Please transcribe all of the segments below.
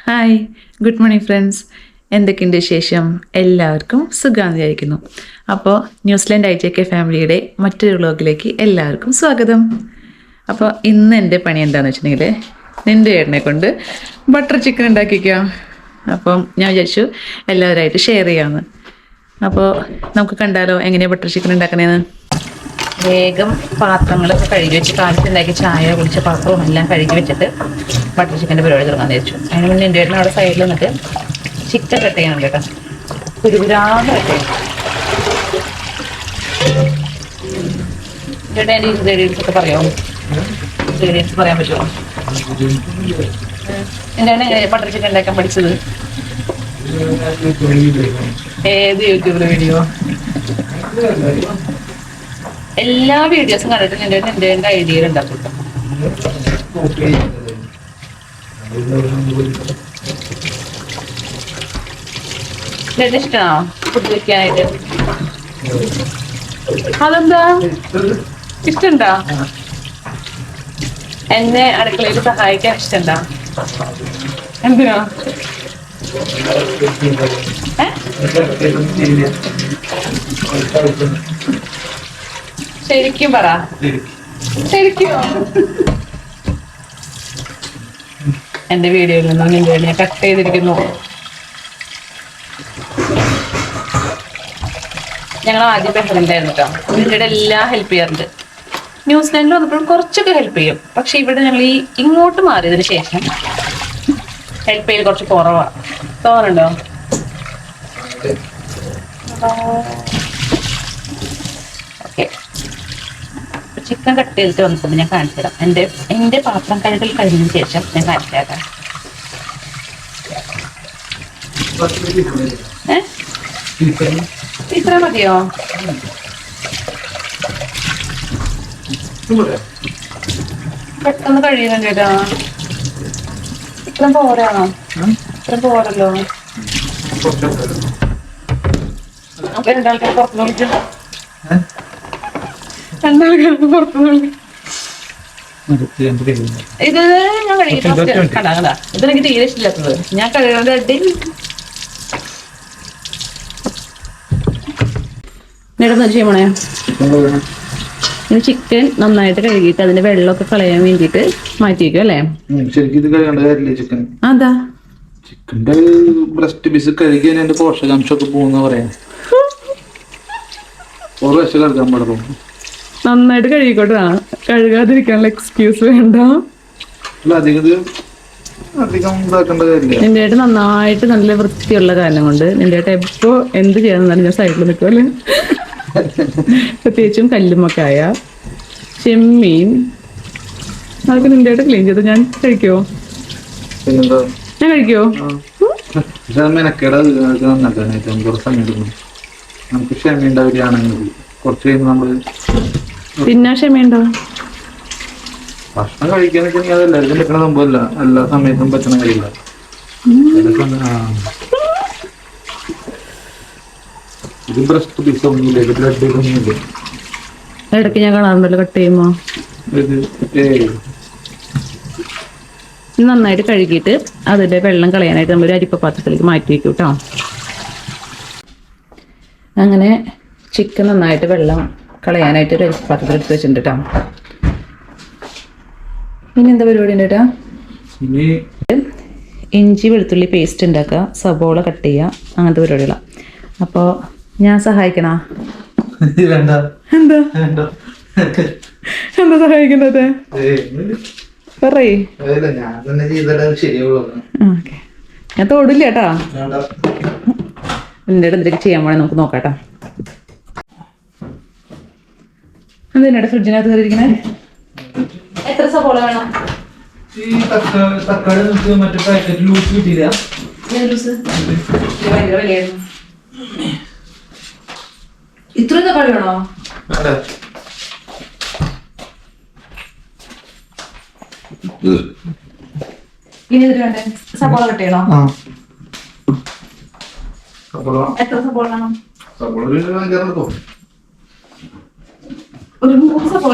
Hi, good morning friends. എന്തൊക്കെയുണ്ട് വിശേഷം? എല്ലാവർക്കും സുഖമാണെന്ന് വിചാരിക്കുന്നു. അപ്പോൾ ന്യൂസിലാൻഡ് IJK ഫാമിലിയുടെ മറ്റൊരു വ്ളോഗിലേക്ക് എല്ലാവർക്കും സ്വാഗതം. അപ്പോൾ ഇന്ന് എൻ്റെ പണി എന്താണെന്ന് വെച്ചിട്ടുണ്ടെങ്കിൽ നിൻ്റെ ഏട്ടനെ കൊണ്ട് ബട്ടർ ചിക്കൻ ഉണ്ടാക്കിക്കാം. അപ്പം ഞാൻ വിചാരിച്ചു എല്ലാവരുമായിട്ട് ഷെയർ ചെയ്യാമെന്ന്. അപ്പോൾ നമുക്ക് കണ്ടാലോ എങ്ങനെയാണ് ബട്ടർ ചിക്കൻ ഉണ്ടാക്കണേന്ന്. വേഗം പാത്രങ്ങളൊക്കെ കഴുകി വെച്ച് കാലത്തുണ്ടാക്കി ചായ കുടിച്ച പാത്രവും എല്ലാം കഴുകി വെച്ചിട്ട് ബട്ടർ ചിക്കൻ്റെ പരിപാടി തുടങ്ങാൻ വെച്ചു. അതിന് മുന്നേ എൻ്റെ ഏട്ടൻ അവിടെ സൈഡിൽ നിന്നിട്ട് ചിക്കൻ കട്ട് ചെയ്യണം കേട്ടോ. ഒരുപാട് കട്ട് ചെയ്യണം. ചേട്ടാ എൻ്റെ ഇൻഗ്രീഡിയൻസ് ഒക്കെ പറയാമോ? ഇൻഗ്രീഡിയൻസ് പറയാൻ പറ്റുമോ? എന്താണ് ബട്ടർ ചിക്കൻ ഉണ്ടാക്കാൻ പഠിച്ചത്? ഏത് യൂട്യൂബിലെ വീഡിയോ? എല്ലാ വീഡിയോസും കണ്ടിട്ട് എൻ്റെ ഐഡിയയിൽ ഉണ്ടാക്കും. ഇഷ്ടമാണോ ഫുഡ് വെക്കാനായിട്ട്? അതെന്താ ഇഷ്ടണ്ടാ? എന്നെ അടുക്കളയിൽ സഹായിക്കാൻ ഇഷ്ടണ്ടാ? എന്തിനാ? ശരിക്കും പറ. ശരിക്കും എന്റെ വീഡിയോയിൽ നിന്നും നിന്റെ ഞാൻ കട്ട് ചെയ്തിരിക്കുന്നു. ഞങ്ങൾ ആദ്യം ബഹ്റിനിലായിരുന്നു കേട്ടോ. നിന്റെ എല്ലാം ഹെൽപ്പ് ചെയ്യാറുണ്ട്. ന്യൂസിലാൻഡിൽ വന്നപ്പോഴും കുറച്ചൊക്കെ ഹെൽപ്പ് ചെയ്യും. പക്ഷെ ഇവിടെ ഞങ്ങൾ ഇങ്ങോട്ട് മാറിയതിന് ശേഷം ഹെൽപ്പ് ചെയ്യൽ കുറച്ച് കുറവാണ്. തോന്നുന്നുണ്ടോ? ഓക്കെ, ചിക്കൻ കട്ട് ചെയ്തിട്ട് വന്നിട്ടുണ്ട്. ഞാൻ കാണിച്ചു തരാം. എൻ്റെ പാത്രം കഴുകൽ കഴിഞ്ഞതിന് ശേഷം ഞാൻ കാണിച്ചു തരാം. ഇത്ര മതിയോ? പെട്ടെന്ന് കഴിയുന്നുണ്ട് കേട്ടോ. ഇത്രയും പോരാണോ? ഇത്രയും പോരല്ലോ. നമുക്ക് രണ്ടാൾക്കാർ പുറത്ത് നോക്കിയോ? ഇത് ഞാൻ കഴിക്കുന്നത് കടാ. ഇതെനിക്ക് തീരെ ഇഷ്ടമില്ലാത്തത്. ഞാൻ കഴിയുന്നത് ചെയ്യണേ. ചിക്കൻ നന്നായിട്ട് കഴുകിയിട്ട് അതിന്റെ വെള്ളമൊക്കെ കളയാൻ വേണ്ടിട്ട് മാറ്റി വയ്ക്കും അല്ലേ? ശരിക്കും ഇത് കഴിയേണ്ട കാര്യമില്ല. ചിക്കൻ അതാ ചിക്കൻ്റെ ബ്രസ്റ്റ് പീസ് കഴുകിയാൽ അതിന്റെ പോഷകാംശമൊക്കെ പോകുന്ന പറയാം. ഒരു വശം കഴുകാൻ പാടുള്ളൂ. നന്നായിട്ട് കഴുകിക്കോട്ടാ. കഴുകാതിരിക്കാനുള്ള എക്സ്ക്യൂസ് വേണ്ട. അധികം ഇതാക്കേണ്ട കാര്യമില്ല. നിന്റെ ഏട്ടൻ നന്നായിട്ട് നല്ല വൃത്തിയുള്ള കാരണം കൊണ്ട് നിന്റെ ഏട്ടൻ എപ്പോ എന്ത് ചെയ്യാന്നാലും ഞാൻ സൈഡിൽ നിൽക്കുമല്ലേ. പ്രത്യേകിച്ചും കല്ലുമ്മക്കായ, ചെമ്മീൻ, അതൊക്കെ നിന്റെ ഏട്ടൻ ക്ലീൻ ചെയ്ത് ഞാൻ കഴിക്കുവോ? ഞാൻ കഴിക്കുവോ? നമുക്ക് ക്ഷമ ഉണ്ടാവുകയാണെങ്കിൽ കുറച്ച് കഴിയുമ്പോൾ നമ്മള് പിന്നെ ക്ഷമയുണ്ടോ? ഭക്ഷണം കഴിക്കാന്ന് വെച്ചിട്ടുണ്ടെങ്കിൽ അത് എല്ലാവർക്കും പറ്റണ സംഭവമല്ല. എല്ലാ സമയത്തും പറ്റണ കാര്യമില്ല. ഇത് ബ്രസ്റ്റ് പീസ് ഒന്നുമില്ല, ഇത് ബ്ലഡ് ഒന്നുമില്ല. ഇടയ്ക്ക് ഞാൻ കാണാറുണ്ടല്ലോ കട്ട് ചെയ്യുമ്പോ. നന്നായിട്ട് കഴുകിയിട്ട് അതിന്റെ വെള്ളം കളയാനായിട്ട് നമ്മളൊരു അരിപ്പ പാത്രത്തിലേക്ക് മാറ്റി വെക്കും കേട്ടോ. അങ്ങനെ ചിക്കൻ നന്നായിട്ട് വെള്ളം കളയാനായിട്ട് ഒരു അരിപ്പാത്രത്തിൽ എടുത്ത് വെച്ചിട്ടുണ്ട് കേട്ടോ. ഇനി എന്താ പരിപാടി ഉണ്ട് കേട്ടോ? ഇഞ്ചി വെളുത്തുള്ളി പേസ്റ്റ് ഉണ്ടാക്കുക, സബോള കട്ട് ചെയ്യുക, അങ്ങനത്തെ പരിപാടികളാണ്. അപ്പോൾ ഞാൻ സഹായിക്കണോ? എന്താ എന്താ സഹായിക്കുന്നത്? പറയേ. ഞാൻ തോടില്ല കേട്ടോ. എൻ്റെ എന്തൊക്കെ ചെയ്യാൻ പോണേ നമുക്ക് നോക്കാട്ടോ. എന്തിനാ ഫ്രിഡ്ജിനകത്ത് കയറിയിരിക്കണേ? എത്ര സബോള വേണം? തക്കാളി മറ്റേ പാക്കറ്റ് ലൂസ് കിട്ടിയില്ല. ഭയങ്കര വിലയായിരുന്നു. ഇത്രയും തക്കാളി വേണോ? ഇനി ഇതിന് വേണ്ടേ? സബോള കട്ട് ചെയ്യണോ? എത്ര സബോള വേണം? ഒരു 3 സബോള.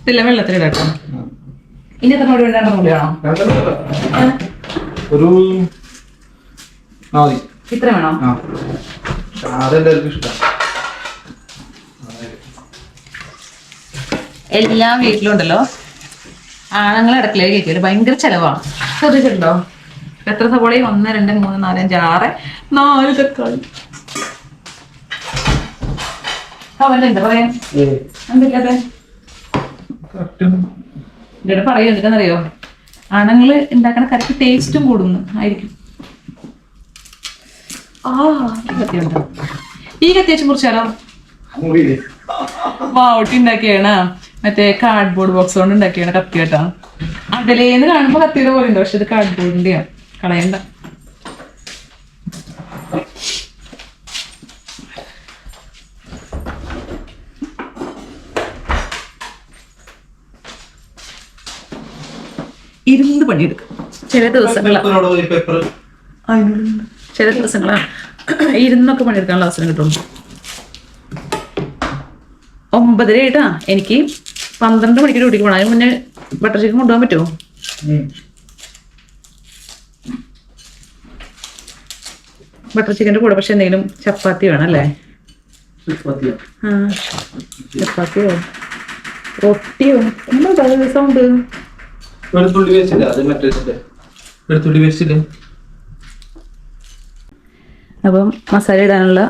ഇതെല്ലാം വെള്ളത്തിലിടാം. ഇനി എത്ര മുടി വേണ്ട? 2 മുടിയാണോ? ഒരു മതി. ഇത്ര വേണോ? അതെല്ലാവർക്കും ഇഷ്ടം. എല്ലാ വീട്ടിലും ഉണ്ടല്ലോ ആണുങ്ങളെ അടുക്കളയിൽ കയറ്റിയാല് ഭയങ്കര ചെലവാണ്. ശ്രദ്ധിച്ചിട്ടുണ്ടോ? എത്ര സവോളയും? 1 2 3 4 5 6 4 തക്കാളി. അവന്റെ എന്താ പറയാ? എന്തൊക്കെ ഇവിടെ പറയൂ. എന്തൊക്കെന്നറിയോ? ആണുങ്ങള് ഉണ്ടാക്കണ കറിക്ക് ടേസ്റ്റും കൂടുന്നു ആയിരിക്കും. കത്തി ഉണ്ടോ? ഈ കത്തി വെച്ച് മുറിച്ചാലോ? മാവട്ടി ഉണ്ടാക്കിയാണ്. മറ്റേ കാർഡ്ബോർഡ് ബോക്സ് കൊണ്ട് ഉണ്ടാക്കിയാണ് കത്തി കേട്ടാ. അകലേന്ന് കാണുമ്പോ കത്തിയുടെ പോലെ ഉണ്ട്, പക്ഷെ ഇത് കാർഡ്ബോർഡിന്റെയാണ്. കളയണ്ട. ഇരുന്ന് പണിയെടുക്കും ചില ദിവസങ്ങളാ. ചില ദിവസങ്ങളാ ഇരുന്നൊക്കെ പണിയെടുക്കാനുള്ള അവസരം കിട്ടുള്ളൂ. 9:30 ആയിട്ടാ. എനിക്ക് 12 മണിക്ക് ഡ്യൂട്ടിക്ക് പോകണം. അതിന് മുന്നേ ബട്ടർ ചിക്കൻ കൊണ്ടുപോകാൻ പറ്റുമോ? ബട്ടർ ചിക്കൻ്റെ കൂടെ പക്ഷെ എന്തെങ്കിലും ചപ്പാത്തി വേണം അല്ലേ? ചപ്പാത്തിയോ റൊട്ടിയോ എന്താ സൗണ്ട്? വെളുത്തുള്ളി വേസ്റ്റില്ല, അത് മറ്റേ വെളുത്തുള്ളി വേസ്റ്റില്ല. അപ്പം മസാല ഇടാനുള്ള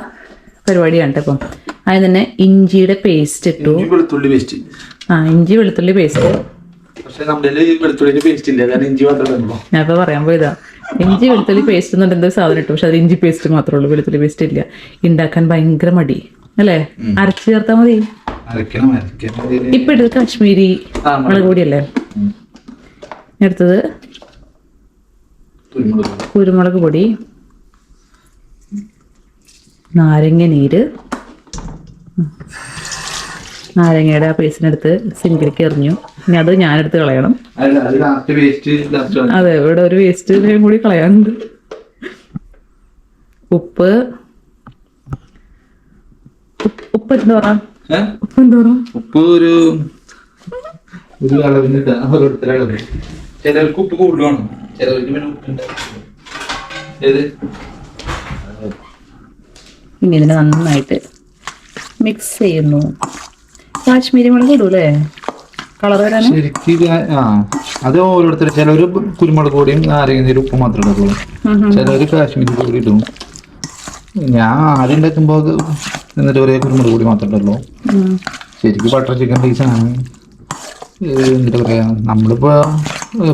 പരിപാടിയാണ് കേട്ടോ. ഇപ്പം അതിന് തന്നെ ഇഞ്ചിയുടെ പേസ്റ്റ് ഇട്ടു. വെളുത്തുള്ളി പേസ്റ്റ്. ഇഞ്ചി വെളുത്തുള്ളി പേസ്റ്റ്. പക്ഷെ നമ്മുടെ വെളുത്തുള്ളി പേസ്റ്റ് ഇല്ല, കാരണം ഇഞ്ചി മാത്രമേ. ഞാൻ ഇപ്പൊ പറയാൻ പോയതാ. ഇഞ്ചി വെളുത്തുള്ളി പേസ്റ്റ് എന്ന് പറഞ്ഞ സാധനം ഇട്ടു, പക്ഷെ അത് ഇഞ്ചി പേസ്റ്റ് മാത്രമേ ഉള്ളൂ, വെളുത്തുള്ളി പേസ്റ്റ് ഇല്ല. ഉണ്ടാക്കാൻ ഭയങ്കര മടി അല്ലേ? അരച്ചു ചേർത്താ മതി. ഇപ്പൊ എടുത്തത് കാശ്മീരി മുളക് പൊടിയല്ലേ? എടുത്തത് കുരുമുളക് പൊടി, നാരങ്ങ നീര്. നാരങ്ങയുടെ ആ പേസ്റ്റിനെടുത്ത് സിങ്കിലേക്ക് എറിഞ്ഞു. ഇനി അത് ഞാനെടുത്ത് കളയണം. അതെ, ഇവിടെ ഒരു വേസ്റ്റ് കൂടി കളയാനുണ്ട്. ഉപ്പ് ഉപ്പ് എന്തോറാ? ഉപ്പ് എന്തോറാ? ഉപ്പ് ഒരു അളവിന് ഓരോരുത്തരളവ്. ചിലർക്ക് ഉപ്പ് കൂടുതലാണ്, ചിലർക്ക് പിന്നെ ഉപ്പ്. ഇനി ഇതിനെ നന്നായിട്ട് മിക്സ് ചെയ്യുന്നു. കാശ്മീരി മുളക് ഇടൂല്ലേ കളർ വരാൻ? അത് ഓരോരുത്തർ. ചിലര് കുരുമുളക് പൊടിയും നാരങ്ങ ഉപ്പ് മാത്രമേ ഇടുള്ളൂ, ചിലര് കാശ്മീരി പൊടി ഇടും. ഞാൻ ആദ്യം ഉണ്ടാക്കുമ്പോ എന്നിട്ട് ഒരേ കുരുമുളക് പൊടി മാത്രമേ ഇടുള്ളൂ. ശരിക്കും ബട്ടർ ചിക്കൻ പീസാണ്. എന്താ പറയാ, നമ്മളിപ്പോ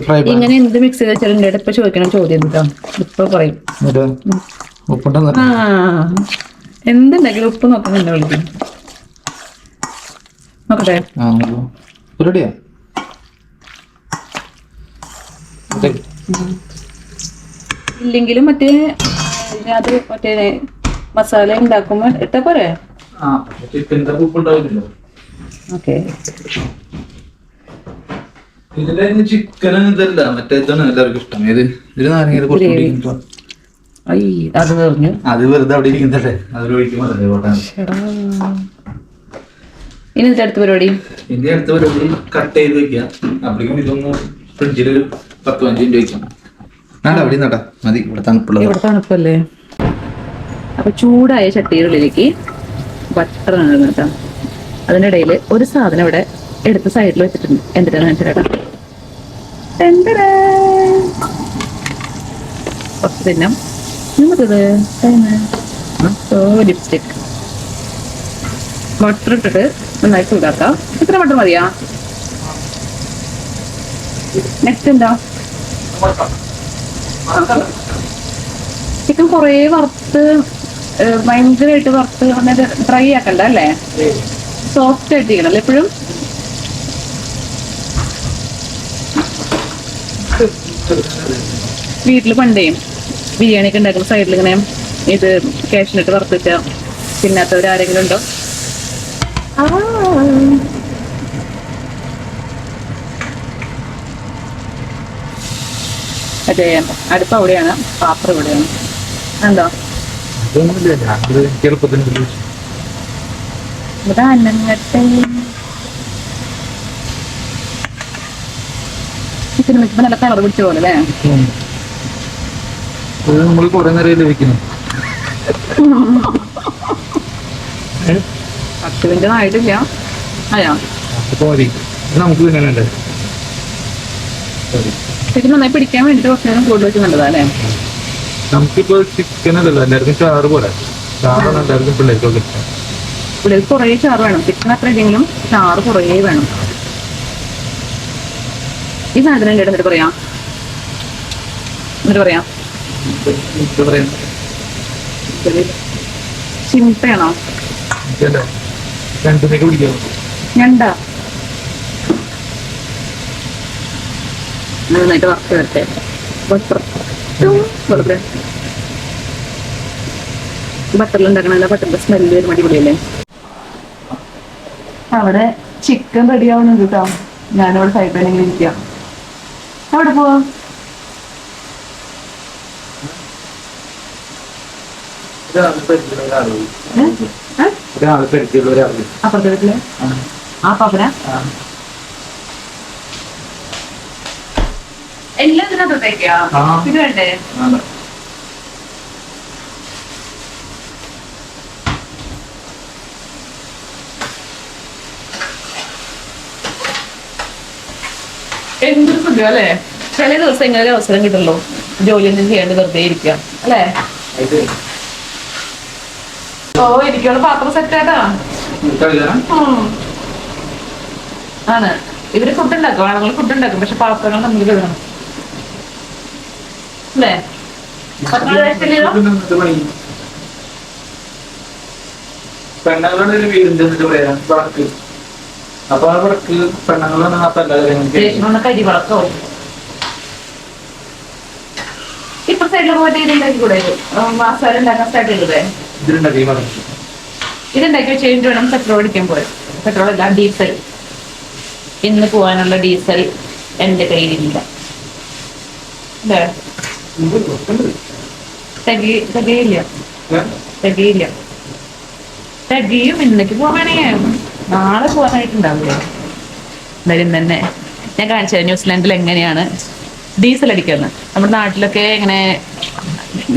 ഫ്രൈ ഇങ്ങനെ എന്ത് മിക്സ് ചെയ്താൽ ഇപ്പൊ ചോദിക്കണം ചോദ്യം കേട്ടോ. ഇപ്പൊ പറയും ഉപ്പുണ്ടെന്ന്. എന്തുണ്ടെങ്കിലും ഉപ്പ് നോക്കാൻ തന്നെ വിളിക്കും. നോക്കട്ടെ. റെഡിയാ? ഇല്ലെങ്കിലും മറ്റേ അത് മറ്റേ മസാല ഉണ്ടാക്കുമ്പോ ഇട്ടാ പോരെ? ഓക്കെ. ഇതിന്റെ ചിക്കൻ ഇതല്ല, മറ്റേ ഇതാണ് എല്ലാവർക്കും ഇഷ്ടം. ഇതിൽ നാരങ്ങ അത് പറഞ്ഞു. അത് വെറുതെ അവിടെ ഇരിക്കുന്നല്ലേ, അതിൽ ഒഴിക്കുമ്പോൾ. ഇനി അടുത്ത പരിപാടി കട്ട് ചെയ്ത് വെക്കുക. അപ്പോഴേക്കും ഇതൊന്ന് ഫ്രിഡ്ജിൽ 10-15 മിനിറ്റ് വെക്കാം. അവിടെ നടാ മതി, ഇവിടെ തണുപ്പുള്ളത്. ഇവിടെ തണുപ്പല്ലേ? അപ്പൊ ചൂടായ ചട്ടികളിലേക്ക് ബട്ടർ ആണ് കേട്ടോ. അതിൻ്റെ ഇടയിൽ ഒരു സാധനം ഇവിടെ എടുത്ത് സൈഡിൽ വെച്ചിട്ടുണ്ട്. എന്തിനാണ് മനസ്സിലാക്കാം? കുറച്ച് തിന്നാം. ലിപ്സ്റ്റിക് ബട്ടർ ഇട്ടിട്ട് നന്നായി ചൂടാക്കാം. എത്ര ബട്ടർ മതിയാ? നെക്സ്റ്റ് എന്താ? ചിക്കൻ കുറേ വറുത്ത് ഭയങ്കരമായിട്ട് വറുത്ത് വന്നിട്ട് ഡ്രൈ ആക്കണ്ട അല്ലേ? സോഫ്റ്റ് ആയിട്ടിരിക്കണം അല്ലേ എപ്പോഴും? വീട്ടിൽ പണ്ടേ ബിരിയാണി ഒക്കെ ഉണ്ടാക്കുന്ന സൈഡിൽ ഇങ്ങനെ ഇത് കാഷ്നട്ട് വറുത്തിട്ട് തിന്നാത്തവരാരെങ്കിലും ഉണ്ടോ? അതെ, അടുപ്പ് അവിടെയാണ്, പാത്രം ഇവിടെയാണ്. എന്തോ ഇവിടെ അന്നങ്ങട്ടെ. ചിക്കൻ വെക്കുമ്പോൾ നല്ല കളർ പിടിച്ച പോലെ അല്ലേ? നമ്മൾ കുറെ നേരം ലഭിക്കുന്നു. 10 മിനിറ്റ് ആയിട്ടില്ല. അയ്യോ നമുക്ക് തിന്നാനുണ്ട്. ചിക്കൻ നന്നായി പിടിക്കാൻ വേണ്ടിട്ട് കുറച്ച് നേരം കൂടുതൽ വെച്ച് നല്ലതാ അല്ലേ? നമുക്കിപ്പോ ചിക്കൻ അല്ലല്ലോ, എല്ലാവർക്കും ചാറ് പോലെ. ചാറാണ് എല്ലാവർക്കും പിള്ളേർക്കൊക്കെ ഇഷ്ടം. പിള്ളേർക്ക് കുറേ ചാറ് വേണം. ചിക്കൻ അത്ര ഇല്ലെങ്കിലും ചാറ് കുറേ വേണം. ഈ സാധനം എന്നിട്ട് പറയാം ചിന്തയാണോ? രണ്ടിനൊക്കെ പിടിക്കാം. ഞണ്ടാ നന്നായിട്ട് വറുത്ത് വരട്ടെ. ബട്ടറിൽ ഉണ്ടാക്കണല്ല, ബട്ടറിന്റെ സ്മെല്ല് ഒരു അടിപൊളിയല്ലേ? അവിടെ ചിക്കൻ റെഡി ആവുന്നുണ്ട് കേട്ടോ. ഞാനവിടെ സൈഡ് വേണമെങ്കിൽ ഇരിക്കാം. എവിടെ പോവാ? അപ്പുറത്തെ വീട്ടില് ആ പാപ്പന എല്ലാം ഇതിനകത്തോട്ടേക്കാ ഇത് വേണ്ടേ? എന്തൊരു സുഖം അല്ലേ? ചില ദിവസം ഇങ്ങനെ ഒരു അവസരം കിട്ടുള്ളൂ, ജോലിയൊന്നും ചെയ്യാണ്ട് വെറുതെ ഇരിക്കാം അല്ലേ? ഓ എനിക്കുള്ള പാത്രം സെറ്റാട്ടാ. ആണ് ഇവര് ഫുഡ് ഉണ്ടാക്കും, ആണുങ്ങൾ ഫുഡ് ഉണ്ടാക്കും, പക്ഷെ പാത്രങ്ങൾ നമ്മൾ കഴുകണം അല്ലേ? പെണ്ണുങ്ങളുടെ ഒരു വീടിന്റെ പറയാ വിളക്ക്. അപ്പൊ ആ വിളക്ക് പെണ്ണുങ്ങളാണ് ആ പല കരി വളക്കോ ഇപ്പൊ സൈഡിൽ പോയിട്ട് ഇതുണ്ടാക്കി കൂടെ? മസാല ഉണ്ടാക്കാൻ സ്റ്റാർട്ട് ചെയ്തതേ ഇതിലുണ്ടാക്കി ഇതുണ്ടാക്കി വെച്ച് കഴിഞ്ഞിട്ട് വേണം പെട്രോൾ അടിക്കാൻ പോയത്. പെട്രോൾ അല്ല, ഡീസൽ. ഇന്ന് പോകാനുള്ള ഡീസൽ എന്റെ കയ്യിലില്ല അല്ലേ? തികയും ഇന്നേക്ക് പോവാണേ. നാളെ പോകാനായിട്ടുണ്ടാവില്ലേ? എന്തായാലും തന്നെ ഞാൻ കാണിച്ചത് ന്യൂസിലാൻഡിൽ എങ്ങനെയാണ് ഡീസൽ അടിക്കുന്നത്. നമ്മുടെ നാട്ടിലൊക്കെ ഇങ്ങനെ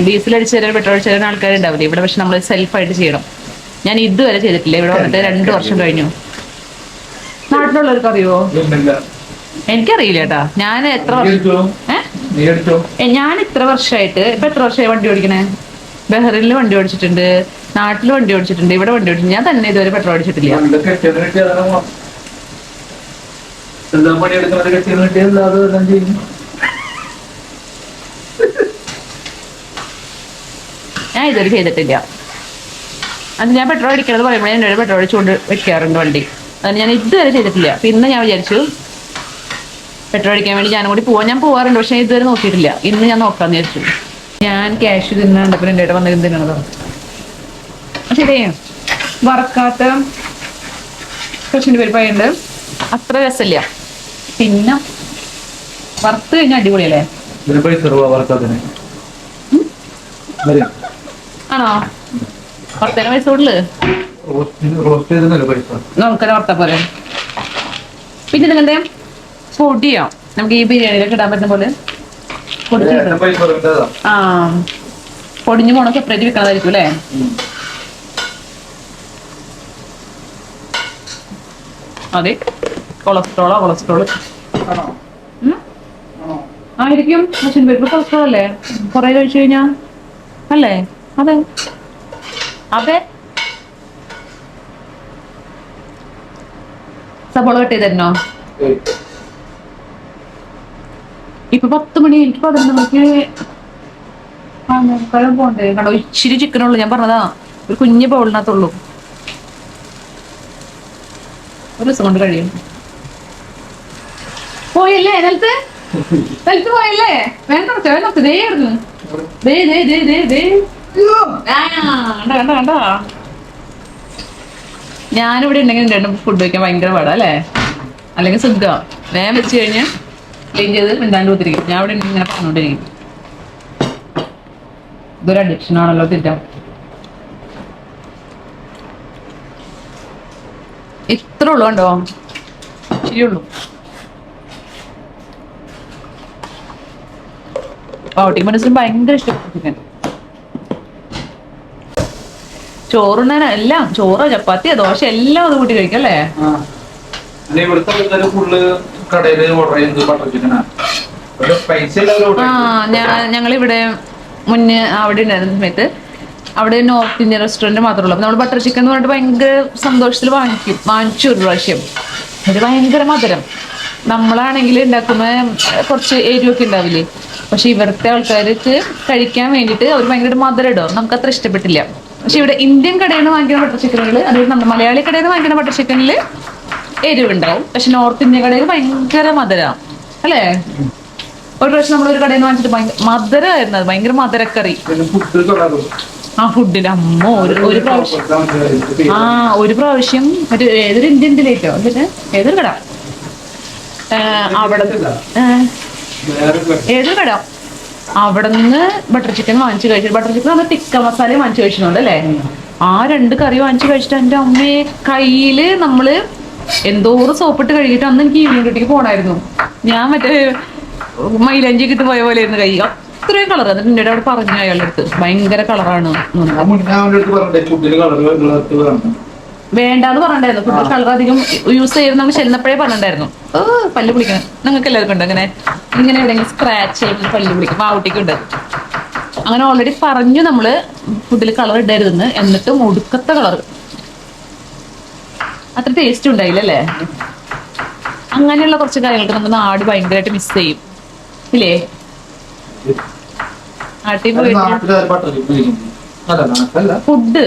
ഡീസൽ അടിച്ചു തരാൻ പെട്രോൾ അടിച്ചു തരുന്ന ആൾക്കാരുണ്ടാവില്ലേ? ഇവിടെ പക്ഷെ നമ്മൾ സെൽഫായിട്ട് ചെയ്യണം. ഞാൻ ഇതുവരെ ചെയ്തിട്ടില്ല. ഇവിടെ വന്നിട്ട് 2 വർഷം കഴിഞ്ഞു. നാട്ടിലുള്ളവർക്ക് അറിയുമോ? എനിക്കറിയില്ല കേട്ടാ. ഞാൻ ഇത്ര വർഷമായിട്ട് ഇപ്പൊ എത്ര വർഷമായി വണ്ടി ഓടിക്കണേ? ബഹ്റിനിൽ വണ്ടി ഓടിച്ചിട്ടുണ്ട്, നാട്ടിൽ വണ്ടി ഓടിച്ചിട്ടുണ്ട്, ഇവിടെ വണ്ടി ഓടിച്ചിട്ടുണ്ട്. ഞാൻ തന്നെ ഇതുവരെ പെട്രോൾ അടിച്ചിട്ടില്ല. ഞാൻ ഇതുവരെ ചെയ്തിട്ടില്ല. അത് ഞാൻ പെട്രോൾ അടിക്കണത് പറയുമ്പോൾ എന്നോട് പെട്രോൾ അടിച്ചുകൊണ്ട് വെക്കാറുണ്ട് വണ്ടി. അത് ഞാൻ ഇതുവരെ ചെയ്തിട്ടില്ല. പിന്നെ ഞാൻ വിചാരിച്ചു പെട്രോൾ അടിക്കാൻ വേണ്ടി ഞാനും കൂടി പോവാൻ. ഞാൻ പോവാറുണ്ട്, പക്ഷെ ഇതുവരെ നോക്കിയിട്ടില്ല. ഇന്ന് ഞാൻ നോക്കാന്ന് വിചാരിച്ചു. ഞാൻ ക്യാഷ് തിന്നുണ്ട്. പിന്നെ എൻ്റെ വന്നിട്ട് തിന്നണതോ ശരി. വറക്കാത്ത കൃഷിൻ്റെ പരിപാടിയുണ്ട്, അത്ര രസമില്ല. പിന്നെ വറുത്ത് കഴിഞ്ഞാൽ അടിപൊളിയല്ലേ? ആണോ? വറുത്തേനെ പൈസ കൂടുതല് നമുക്കന്നെ വറുത്താ പോലെ. പിന്നെ ഇതിനെന്താ പൊടിയോ? നമുക്ക് ഈ ബിരിയാണിയിലൊക്കെ ഇടാൻ പറ്റുന്ന പോലെ ആ പൊടിഞ്ഞു പോണ സെപ്പറേറ്റ് വിൽക്കണതായിരിക്കും അല്ലേ? അതെ, കൊളസ്ട്രോളോ? ആയിരിക്കും. പക്ഷെ കൊളസ്ട്രോൾ അല്ലേ കുറെ കഴിച്ചു കഴിഞ്ഞാ അല്ലേ? അതെ അതെ. സബോള കട്ട് ചെയ്തോ? ഇപ്പൊ 10 മണി, എനിക്ക് 11 മണിക്ക് പോണ്ടേ. കണ്ടോ ഇച്ചിരി ചിക്കനുള്ളൂ. ഞാൻ പറഞ്ഞതാ ഒരു കുഞ്ഞ് ബൗളിനകത്തുള്ളൂ. ഒരു ദിവസം കൊണ്ട് കഴിയും. പോയല്ലേ നിലത്ത് പോയല്ലേ? വേണ്ട കണ്ടോ. ഞാനിവിടെ ഉണ്ടെങ്കിൽ രണ്ടും ഫുഡ് വയ്ക്കാൻ ഭയങ്കര പാടാ അല്ലേ? അല്ലെങ്കിൽ സുഖം വേഗം വെച്ച് കഴിഞ്ഞ് ക്ലീൻ ചെയ്ത് മിണ്ടാണ്ട് കുത്തിരിക്കും. ഞാൻ ഇവിടെ ഇങ്ങനെ പറഞ്ഞോണ്ടിരിക്കും. ഇതൊരു അഡിക്ഷൻ ആണല്ലോ തിറ്റാം. ഇത്ര ഉള്ളു കണ്ടോ, ശരിയുള്ളൂ. ബാവുട്ടിക്ക് മനസ്സിലും ഭയങ്കര ഇഷ്ടപ്പെട്ടു ചിക്കൻ. ചോറുണ്ണാൻ എല്ലാം, ചോറോ ചപ്പാത്തിയോ ദോശ എല്ലാം അത് കൂട്ടി കഴിക്കും അല്ലേ? ഞങ്ങളിവിടെ മുന്നേ അവിടെ ഉണ്ടായിരുന്ന സമയത്ത് അവിടെ നോർത്ത് ഇന്ത്യൻ റെസ്റ്റോറന്റ് മാത്രമേ ഉള്ളൂ. നമ്മൾ ബട്ടർ ചിക്കൻ എന്ന് പറഞ്ഞിട്ട് ഭയങ്കര സന്തോഷത്തിൽ വാങ്ങിച്ചു ഒരു പ്രാവശ്യം. അത് ഭയങ്കര മധുരം. നമ്മളാണെങ്കിൽ ഉണ്ടാക്കുമ്പോ കുറച്ച് എരിവൊക്കെ ഉണ്ടാവില്ലേ, പക്ഷെ ഇവിടുത്തെ ആൾക്കാർക്ക് കഴിക്കാൻ വേണ്ടിയിട്ട് അവർ ഭയങ്കര മധുരം ഇടും. നമുക്ക് അത്ര ഇഷ്ടപ്പെട്ടില്ല. പക്ഷെ ഇവിടെ ഇന്ത്യൻ കടയിൽ നിന്ന് വാങ്ങിക്കുന്ന ബട്ടർ ചിക്കനുകൾ, അതായത് നമ്മുടെ മലയാളി കടയിൽ നിന്ന് വാങ്ങിക്കുന്ന ബട്ടർ ചിക്കനിൽ എരിവുണ്ടാവും. പക്ഷെ നോർത്ത് ഇന്ത്യൻ കടയിൽ ഭയങ്കര മധുരമാണ് അല്ലേ? ഒരു പ്രാവശ്യം നമ്മളൊരു കടയിൽ നിന്ന് വാങ്ങിച്ചിട്ട് മധുരമായിരുന്നു, അത് ഭയങ്കര മധുരക്കറി. ആ ഫുഡിന് അമ്മ ഒരു പ്രാവശ്യം ഒരു പ്രാവശ്യം ഏതൊരു ഇന്ത്യൻ ഇതിലേക്കോ എന്നിട്ട് ഏതൊരു കട അവിടെ ഏതൊരു കട അവിടെ നിന്ന് ബട്ടർ ചിക്കൻ വാങ്ങിച്ചു കഴിച്ചു. ബട്ടർ ചിക്കൻ നമ്മൾ ടിക്ക മസാലയും വാങ്ങിച്ചു കഴിച്ചിട്ടുണ്ട് അല്ലേ? ആ 2 കറി വാങ്ങിച്ചു കഴിച്ചിട്ട് എൻ്റെ അമ്മയെ കയ്യില് നമ്മള് എന്തോരം സോപ്പിട്ട് കഴുകിയിട്ട് അന്ന് എനിക്ക് ഈവനിങ് ഡ്യൂട്ടിക്ക് പോണായിരുന്നു. ഞാൻ മറ്റേ മൈലഞ്ചി കിട്ട് പോയ പോലെ ആയിരുന്നു കൈ. അത്രയും കളർ. എന്നിട്ട് എൻ്റെ അവിടെ പറഞ്ഞു അയാളുടെ അടുത്ത് ഭയങ്കര കളറാണ് വേണ്ടാന്ന് പറഞ്ഞിട്ടുണ്ടായിരുന്നു. ഫുഡ് കളർ അധികം യൂസ് ചെയ്ത് നമ്മൾ ചെല്ലുന്നപ്പോഴേ പറഞ്ഞിട്ടുണ്ടായിരുന്നു പല്ല് പിടിക്കണം. നിങ്ങൾക്ക് എല്ലാവർക്കും ഉണ്ട് അങ്ങനെ ഇങ്ങനെ എവിടെയെങ്കിലും സ്ക്രാച്ച് ചെയ്യുമ്പോൾ പല്ല് പിടിക്കും. ബാവുട്ടിക്ക് ഉണ്ട്. അങ്ങനെ ഓൾറെഡി പറഞ്ഞു നമ്മള് ഫുഡിൽ കളർ ഇടരുതെന്ന്. എന്നിട്ടും ഒടുക്കത്തെ കളർ, അത്ര ടേസ്റ്റ് ഉണ്ടായില്ല അല്ലേ? അങ്ങനെയുള്ള കുറച്ച് കാര്യങ്ങൾക്ക് നമ്മുടെ നാട് ഭയങ്കരമായിട്ട് മിസ് ചെയ്യും ഇല്ലേ? നാട്ടിൽ ഫുഡ്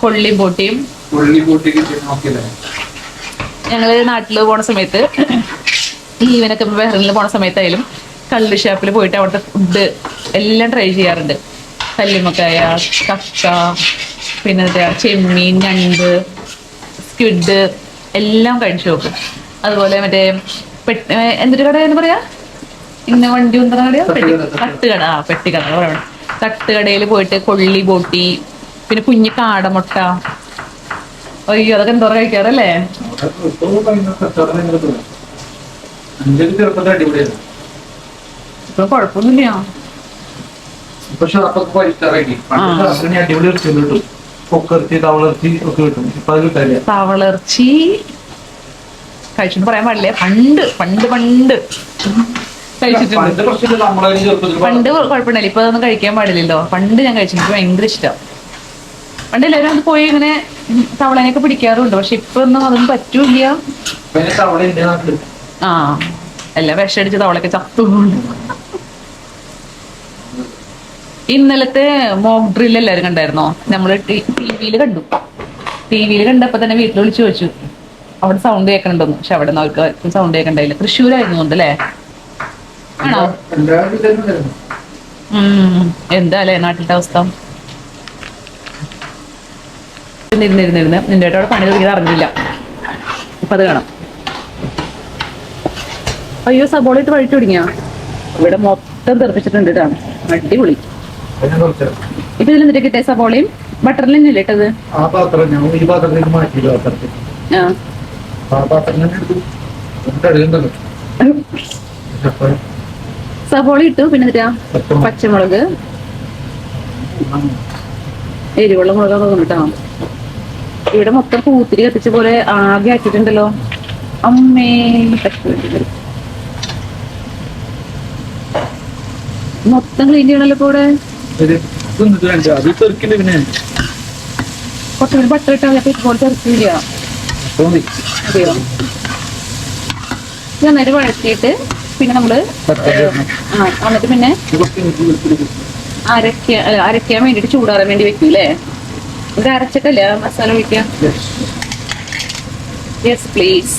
കൊള്ളിയും പോട്ടിയും. ഞങ്ങള് നാട്ടില് പോണ സമയത്ത് ലീവിനൊക്കെ ബഹ്റിനിൽ പോണ സമയത്തായാലും കള്ള് ഷാപ്പിൽ പോയിട്ട് അവിടുത്തെ ഫുഡ് എല്ലാം ട്രൈ ചെയ്യാറുണ്ട്. കല്ലുമ്മക്കായ, കക്ക, പിന്നെ ചെമ്മീൻ, ഞണ്ട്, സ്ക്വിഡ് എല്ലാം കഴിച്ചു നോക്കും. അതുപോലെ മറ്റേ എന്തൊരു കട എന്ന് പറയാ, ഇന്ന വണ്ടി ഉണ്ടെന്ന കടയാ, തട്ടുകട. പെട്ടിക്കട പറയണം. തട്ടുകടയിൽ പോയിട്ട് കൊള്ളി ബോട്ടി, പിന്നെ കുഞ്ഞു കാടമുട്ട. അയ്യോ അതൊക്കെ എന്തോരം കഴിക്കാറല്ലേ? ഇപ്പൊ കുഴപ്പമൊന്നുമില്ല. തവളർച്ചി കഴിച്ചിട്ട് പറയാൻ പാടില്ലേ. പണ്ട് പണ്ട് പണ്ട് കഴിച്ചിട്ടുണ്ട്. പണ്ട് കുഴപ്പമില്ല, ഇപ്പൊ അതൊന്നും കഴിക്കാൻ പാടില്ലല്ലോ. പണ്ട് ഞാൻ കഴിച്ചിട്ടുണ്ട്, ഭയങ്കര ഇഷ്ടം. പണ്ട് എല്ലാവരും അത് പോയി ഇങ്ങനെ തവളനെയൊക്കെ പിടിക്കാറുണ്ട്. പക്ഷെ ഇപ്പൊ ഒന്നും അതൊന്നും പറ്റൂല. ആ എല്ലാം വിഷടിച്ച് തവളൊക്കെ ചത്തുകൊണ്ട്. ഇന്നലത്തെ മോക്ക് ഡ്രിൽ എല്ലാവരും കണ്ടായിരുന്നോ? നമ്മള് ടിവിയിൽ കണ്ടു. ടിവിയിൽ കണ്ടപ്പോ തന്നെ വീട്ടിൽ വിളിച്ചു ചോദിച്ചു അവിടെ സൗണ്ട് കേൾക്കണുണ്ടോന്ന്. പക്ഷെ അവിടെ നിന്ന് അവർക്ക് സൗണ്ട് കേൾക്കണ്ടായില്ല. തൃശ്ശൂരായിരുന്നു അല്ലേ? ആണോ? എന്താ അല്ലേ നാട്ടിലത്തെ അവസ്ഥ? ഇരുന്നിരുന്നിരുന്ന് നിന്റെ അവിടെ പണി തുടങ്ങിയത് അറിഞ്ഞില്ല. ഇപ്പൊ അത് കാണാം. അയ്യോ സബോള ഇട്ട് വഴിച്ചു തുടങ്ങിയ ഇവിടെ മൊത്തം തെറിപ്പിച്ചിട്ടുണ്ട് കേട്ടോ. അടിപൊളി. ഇപ്പൊ ഇതിൽ എന്തിട്ട് കിട്ടിയ സബോളയും ബട്ടറിൽ തന്നെയല്ലേ ഇട്ടത്? സബോള ഇട്ടു, പിന്നെ എന്നിട്ടാ പച്ചമുളക്, എരിവുള്ള മുളകൊക്കെ കൊണ്ടിട്ടോ. ഇവിടെ മൊത്തം പൂത്തിരി കത്തിച്ച പോലെ ആകെ ആക്കിയിട്ടുണ്ടല്ലോ അമ്മേ. മൊത്തം ക്ലീൻ ചെയ്യണല്ലോ ഇപ്പൊ ഇവിടെ. കുറച്ചുകൂടി ബട്ടർ ഇട്ടാൽ ഇതുപോലെ തെറിക്കില്ല. അതെയോ? നന്നായിട്ട് വഴറ്റിയിട്ട് പിന്നെ നമ്മള് എന്നിട്ട് പിന്നെ അരയ്ക്കാൻ വേണ്ടിട്ട് ചൂടാറാൻ വേണ്ടി വെക്കൂലേ? ഇത് അരച്ചിട്ടല്ലേ മസാല ഒഴിക്കാം? Yes please.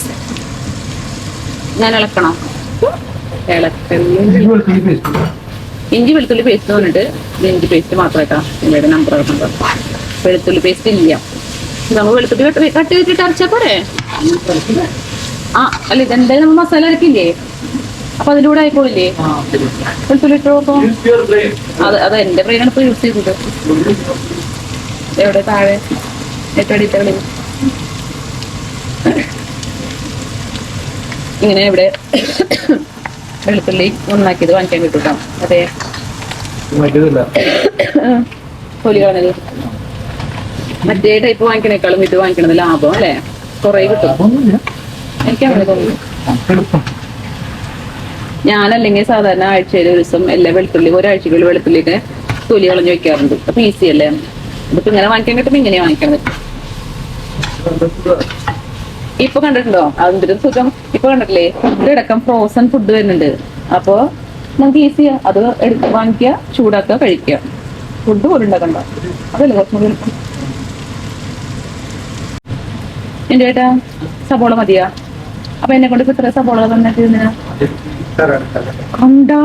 ഞാൻ ഇളക്കണം. ഇഞ്ചി വെളുത്തുള്ളി പേസ്റ്റ് വന്നിട്ട് ഇഞ്ചി പേസ്റ്റ് മാത്രമായിട്ടാ ഇവിടെ നമ്പർ ഇറക്കുന്നത്. വെളുത്തുള്ളി പേസ്റ്റ് ഇല്ല. നമ്മൾ വെളുത്തുള്ളി കട്ട് ചെയ്തിട്ട് അരച്ചാ പോരെ? ആ അല്ല ഇതെന്തായാലും നമ്മൾ മസാല അരക്കില്ലേ, അപ്പൊ അതിന്റെ കൂടെ ആയിക്കോളില്ലേ? വെളുത്തുള്ളി ഇട്ടോ. അത് എന്റെ ബ്രെയിനാണ് ഇപ്പൊ യൂസ് ചെയ്തത്. എവിടെ താഴെ ഏറ്റവും അടിത്തകളി ഇങ്ങനെ ഇവിടെ വെളുത്തുള്ളി ഒന്നാക്കിയത് വാങ്ങിക്കാൻ കിട്ടൂട്ടോ. അതെ, മറ്റേതല്ല തൊലി കളഞ്ഞത്. മറ്റേ ടൈപ്പ് വാങ്ങിക്കണേക്കാളും ഇത് വാങ്ങിക്കണത് ലാഭം അല്ലേ? കുറെ കിട്ടും. എനിക്ക് അങ്ങനെ തോന്നുന്നു. ഞാനല്ലെങ്കിൽ സാധാരണ ആഴ്ചയിൽ ഒരു ദിവസം എല്ലാ വെളുത്തുള്ളി, ഒരാഴ്ചകളിൽ വെളുത്തുള്ളിയൊക്കെ തൊലി കളഞ്ഞ് വെക്കാറുണ്ട്. അപ്പൊ ഈസി അല്ലേ? ഇതിപ്പോ ഇങ്ങനെ വാങ്ങിക്കാൻ കിട്ടുമ്പോ ഇങ്ങനെ വാങ്ങിക്കണത്. ഇപ്പൊ കണ്ടിട്ടുണ്ടോ അതിന്റെ സുഖം? ഇപ്പൊ കണ്ടിട്ടില്ലേ, ഫുഡ് അടക്കം ഫ്രോസൺ ഫുഡ് വരുന്നുണ്ട്. അപ്പൊ നമുക്ക് ഈസിയാ, അത് വാങ്ങിക്കുക, ചൂടാക്കുക, കഴിക്കുക. ഫുഡ് പോലും ഉണ്ടാക്കണ്ട. അതല്ലേ കുറച്ചും കൂടി. എന്റെ ചേട്ടാ സബോള മതിയാ? അപ്പൊ എന്നെ കൊണ്ട് ഇപ്പൊ ഇത്ര സബോള തന്നെ കണ്ടാ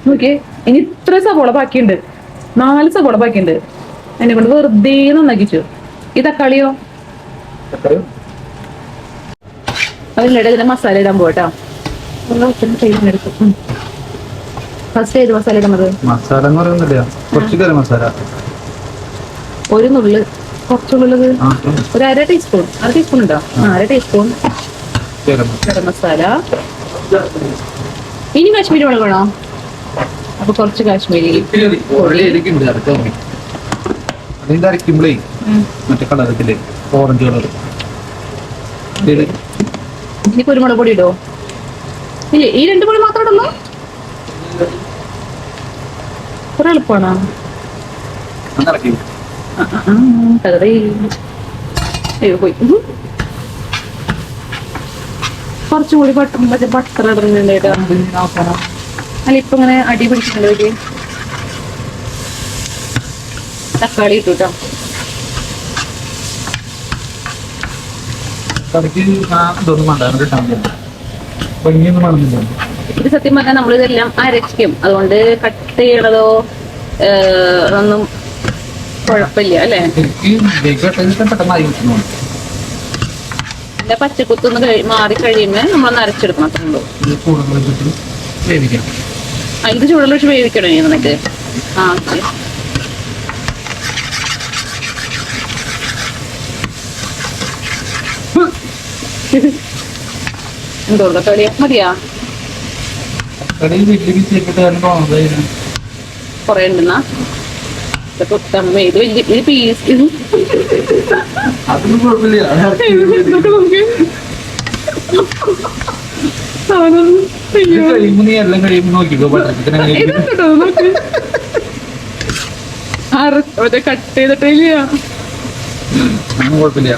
നോക്കിയേ. ഇനി ഇത്ര സബോള ബാക്കിയുണ്ട്, 4 സബോള ബാക്കിയുണ്ട്. എന്നെ കൊണ്ട് വെറുതെ നന്നാക്കിച്ചു. ഈ തക്കാളിയോ? അതിനിടെ ഇതിന്റെ മസാല ഇടാൻ പോട്ടാ. ഫസ്റ്റ് ഏത് മസാല ഇടുന്നത്? മസാല എന്ന് പറയുന്നില്ല, കുറച്ച് ഗരം മസാല, ഒരു നുള്ള്, കുറച്ചുള്ളത് ഒരു 1/2 ടീസ്പൂൺ. 1/2 ടീസ്പൂൺ ഉണ്ടോ? 1/2 ടീസ്പൂൺ ഗരം മസാല. ഇനി കാശ്മീരി മുളക് വേണോ? അപ്പൊ കുറച്ച് കാശ്മീരി. അതിന്റെ അരക്കുമ്പോഴേ മറ്റേ കളറത്തില്ലേ, ഓറഞ്ച് കളർ. ഇനി കുരുമുളക് പൊടി ഇടോ? ഇല്ലേ, ഈ 2 പൊടി മാത്രം ഇടല്ലോ? കുറെ എളുപ്പമാണോ? അയ്യോ പോയി. കുറച്ചുകൂടി ബട്ടർ ഇടുന്നുണ്ട്. അല്ല ഇപ്പൊ ഇങ്ങനെ അടി പിടിച്ചിട്ടുണ്ട്. ഒരു തക്കാളി ഇട്ടു കേട്ടോ. ഇത് സത്യം പറഞ്ഞാൽ നമ്മളിതെല്ലാം അരയ്ക്കും, അതുകൊണ്ട് കട്ട് ചെയ്യണതോ ഒന്നും കുഴപ്പമില്ല അല്ലേ? പിന്നെ പച്ചക്കുത്തൊന്ന് മാറി കഴിയുമ്പോ നമ്മളൊന്ന് അരച്ചെടുക്കണം. അത്രേ ഉള്ളൂ. ഇത് ചൂടുള്ള വെച്ച് വേവിക്കണോ നിനക്ക്? ആ ഓക്കെ. എന്തോ തക്കാളിയാ മതിയാ? കൊറേ ഉണ്ടെന്നാ ഇത് വലിയ ഇത് പീസ്. അതൊന്നും കുഴപ്പമില്ല. എല്ലാം കഴിയുമ്പോ നോക്കിക്കോ. കട്ട് ചെയ്തിട്ടില്ല, കുഴപ്പമില്ല.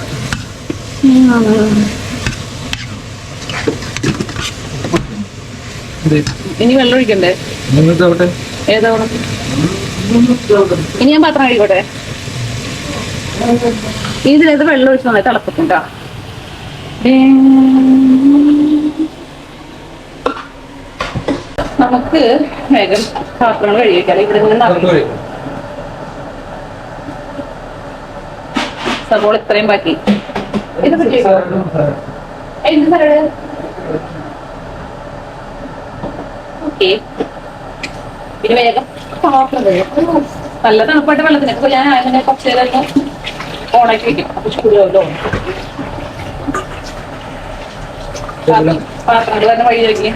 ഇനി വെള്ളം ഒഴിക്കണ്ടേ? ഏതാ? ഇനി ഞാൻ പാത്രം കഴിക്കോട്ടെ. ഇതിലേത് വെള്ളം ഒഴിച്ച് നന്നായി തിളപ്പിക്കട്ടോ. നമുക്ക് വേഗം പാത്രങ്ങൾ കഴിക്കാം. ഇവിടെ നിന്ന് സബോള ഇത്രയും ബാക്കി. ഇത് എന്ത് സലാഡ്? ഓക്കെ. പിന്നെ വേഗം നല്ല തണുപ്പായിട്ട് വെള്ളത്തിനൊക്കെ ഞാൻ അങ്ങനെ കുറച്ച് നേരം ഓണാക്കി വെക്കും. അപ്പൊ ചൂടുമല്ലോ. പാത്രങ്ങൾ തന്നെ വഴി നോക്കി.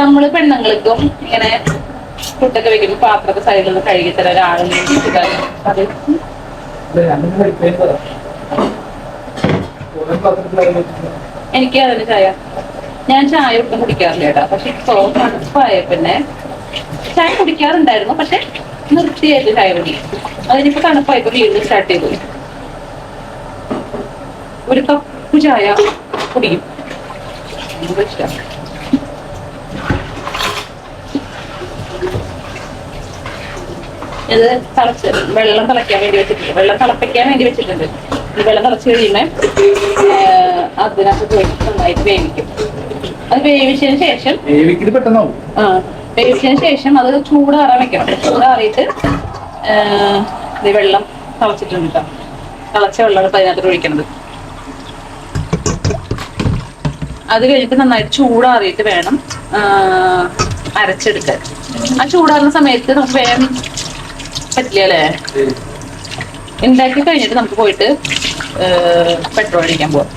നമ്മള് പെണ്ണുങ്ങൾക്കും ഇങ്ങനെ ഫുഡൊക്കെ വെക്കുമ്പോ പാത്രത്തെ സൈഡിൽ നിന്ന് കഴുകി തരാൻ ഒരാളുണ്ടെങ്കിൽ അത് എനിക്ക് അതിന് ചായ, ഞാൻ ചായ ഒട്ടും കുടിക്കാറില്ല കേട്ടോ. പക്ഷെ ഇപ്പൊ തണുപ്പായ പിന്നെ ചായ കുടിക്കാറുണ്ടായിരുന്നു, പക്ഷെ നിർത്തിയായിരുന്നു ചായ കുടി. അതിനിപ്പോ തണുപ്പായപ്പോ വീണ്ടും സ്റ്റാർട്ട് ചെയ്തു. ഒരു കപ്പ് ചായ കുടിക്കും. ഇഷ്ടം. ഇത് തിളച്ച് വെള്ളം തിളയ്ക്കാൻ വേണ്ടി വെച്ചിട്ടുണ്ട്. വെള്ളം തിളപ്പിക്കാൻ വേണ്ടി വെച്ചിട്ടുണ്ട്. ഈ വെള്ളം തിളച്ച് കഴിയുമ്പോ അതിനകത്ത് നന്നായിട്ട് വേവിക്കും. അത് വേവിച്ചതിന് ശേഷം വേവിച്ചതിന് ശേഷം അത് ചൂടാറാൻ വെക്കണം. ചൂടാറിയിട്ട് വെള്ളം തിളച്ചിട്ടുണ്ട് കേട്ടോ. തിളച്ച വെള്ളമാണ് ഇപ്പം അതിനകത്ത് ഒഴിക്കണത്. അത് കഴിഞ്ഞിട്ട് നന്നായിട്ട് ചൂടാറിയിട്ട് വേണം അരച്ചെടുക്കാൻ. ആ ചൂടാറുന്ന സമയത്ത് നമുക്ക് വേഗം പറ്റില്ല അല്ലേ? ഉണ്ടാക്കി കഴിഞ്ഞിട്ട് നമുക്ക് പോയിട്ട് പെട്രോൾ അടിക്കാൻ പോവാം.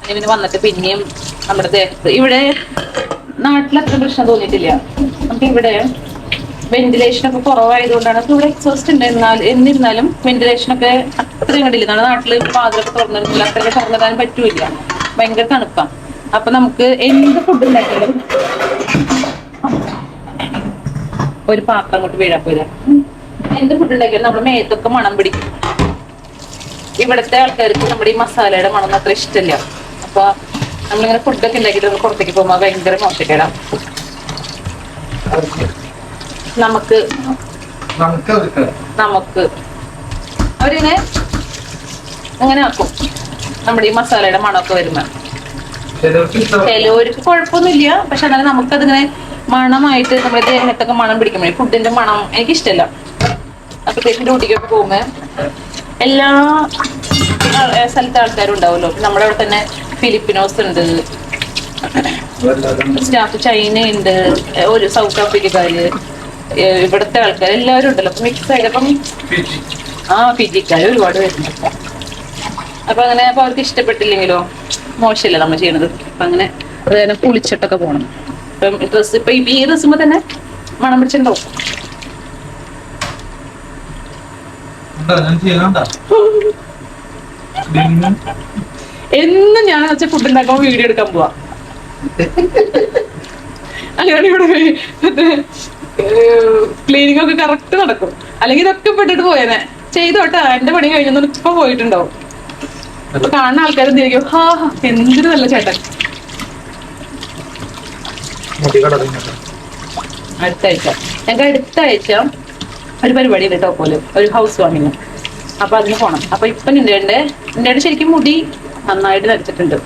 പിന്നെ വന്നിട്ട് പിന്നെയും നമ്മുടെ ദേഹത്ത് ഇവിടെ നാട്ടിലത്ര പ്രശ്നം തോന്നിയിട്ടില്ല. നമുക്ക് ഇവിടെ വെന്റിലേഷൻ ഒക്കെ കുറവായതുകൊണ്ടാണ്. നമുക്ക് ഇവിടെ എക്സോസ്റ്റ് ഉണ്ട്, എന്നിരുന്നാലും വെന്റിലേഷൻ ഒക്കെ അത്രയും കണ്ടില്ല. നമ്മുടെ നാട്ടില് വാതിലൊക്കെ തുറന്നിരുന്നില്ല, അത്രയൊക്കെ തുറന്നിടാൻ പറ്റൂല, ഭയങ്കര തണുപ്പാണ്. അപ്പൊ നമുക്ക് എന്ത് ഫുഡ് ഉണ്ടാക്കിയാലും ഒരു പാത്രം കൊണ്ട് വീഴാൻ പോയില്ല. എന്ത് ഫുഡ് ഉണ്ടാക്കിയാലും നമ്മുടെ മേത്തൊക്കെ മണം പിടിക്കും. ഇവിടുത്തെ ആൾക്കാർക്ക് നമ്മുടെ ഈ മസാലയുടെ മണം അത്ര ഇഷ്ടമില്ല. അപ്പൊ നമ്മളിങ്ങനെ ഫുഡൊക്കെ ഉണ്ടാക്കിയിട്ട് പുറത്തേക്ക് പോകുമ്പോൾ ഭയങ്കര മോശക്കേടാ. നമുക്ക് അവരിങ്ങനെ അങ്ങനെ ആക്കും നമ്മുടെ ഈ മസാലയുടെ മണമൊക്കെ വരുമ്പോ. ചിലവർക്ക് കുഴപ്പമൊന്നുമില്ല, പക്ഷെ എന്നാലും നമുക്കതിങ്ങനെ മണമായിട്ട് നമ്മുടെ ദേഹത്തൊക്കെ മണം പിടിക്കുമ്പോഴേ ഫുഡിന്റെ മണം എനിക്കിഷ്ടമല്ല. പ്രത്യേകിച്ച് ഡ്യൂട്ടിക്കൊക്കെ പോകുമ്പോ എല്ലാ സ്ഥലത്തെ ആൾക്കാരും ഉണ്ടാവുമല്ലോ. നമ്മുടെ അവിടെ തന്നെ ഫിലിപ്പിനോസ് ഉണ്ട്, സ്റ്റാഫ് ചൈന ഉണ്ട്, ഒരു സൗത്ത് ആഫ്രിക്കക്കാര്, ഇവിടുത്തെ ആൾക്കാർ എല്ലാവരും ഉണ്ടല്ലോ. അപ്പൊ മിക്സ് ആയിട്ട് അപ്പം ഫിജിക്കാര് ഒരുപാട് വരുന്നുണ്ട്. അപ്പൊ അങ്ങനെ അപ്പൊ അവർക്ക് ഇഷ്ടപ്പെട്ടില്ലെങ്കിലോ മോശമല്ലേ നമ്മൾ ചെയ്യണത്. അപ്പൊ അങ്ങനെ അത് തന്നെ കുളിച്ചിട്ടൊക്കെ പോകണം. ഇപ്പം ഡ്രസ്സ് ഇപ്പൊ ഈ ഡ്രസ്സുമ്പോ തന്നെ മണം പിടിച്ചിട്ടുണ്ടാവും. എന്നും ഞാൻ വെച്ച ഫുഡ് ഉണ്ടാക്കുമ്പോ വീഡിയോ എടുക്കാൻ പോവാ. അങ്ങനെയാണ് ഇവിടെ ക്ലീനിങ് ഒക്കെ കറക്റ്റ് നടക്കും. അല്ലെങ്കിൽ ഇതൊക്കെ പെട്ടിട്ട് പോയേനെ ചെയ്തോട്ടാ, എന്റെ പണി കഴിഞ്ഞൊന്നും ഇപ്പൊ പോയിട്ടുണ്ടാവും. അപ്പൊ കാണുന്ന ആൾക്കാർ എന്തിരിക്കും, ഹാ എന്തൊരു നല്ല ചേട്ടൻ. അടുത്ത ആഴ്ച ഞങ്ങൾക്ക് അടുത്ത ആഴ്ച ഒരു പരിപാടി ഉണ്ട് കേട്ടോ, പോലെ ഒരു ഹൗസ് വാമിങ്. അപ്പൊ അതിന് പോണം. അപ്പൊ ഇപ്പൊ നിന്റെ ശരിക്കും മുടി നന്നായിട്ട് നരച്ചിട്ടുണ്ട്.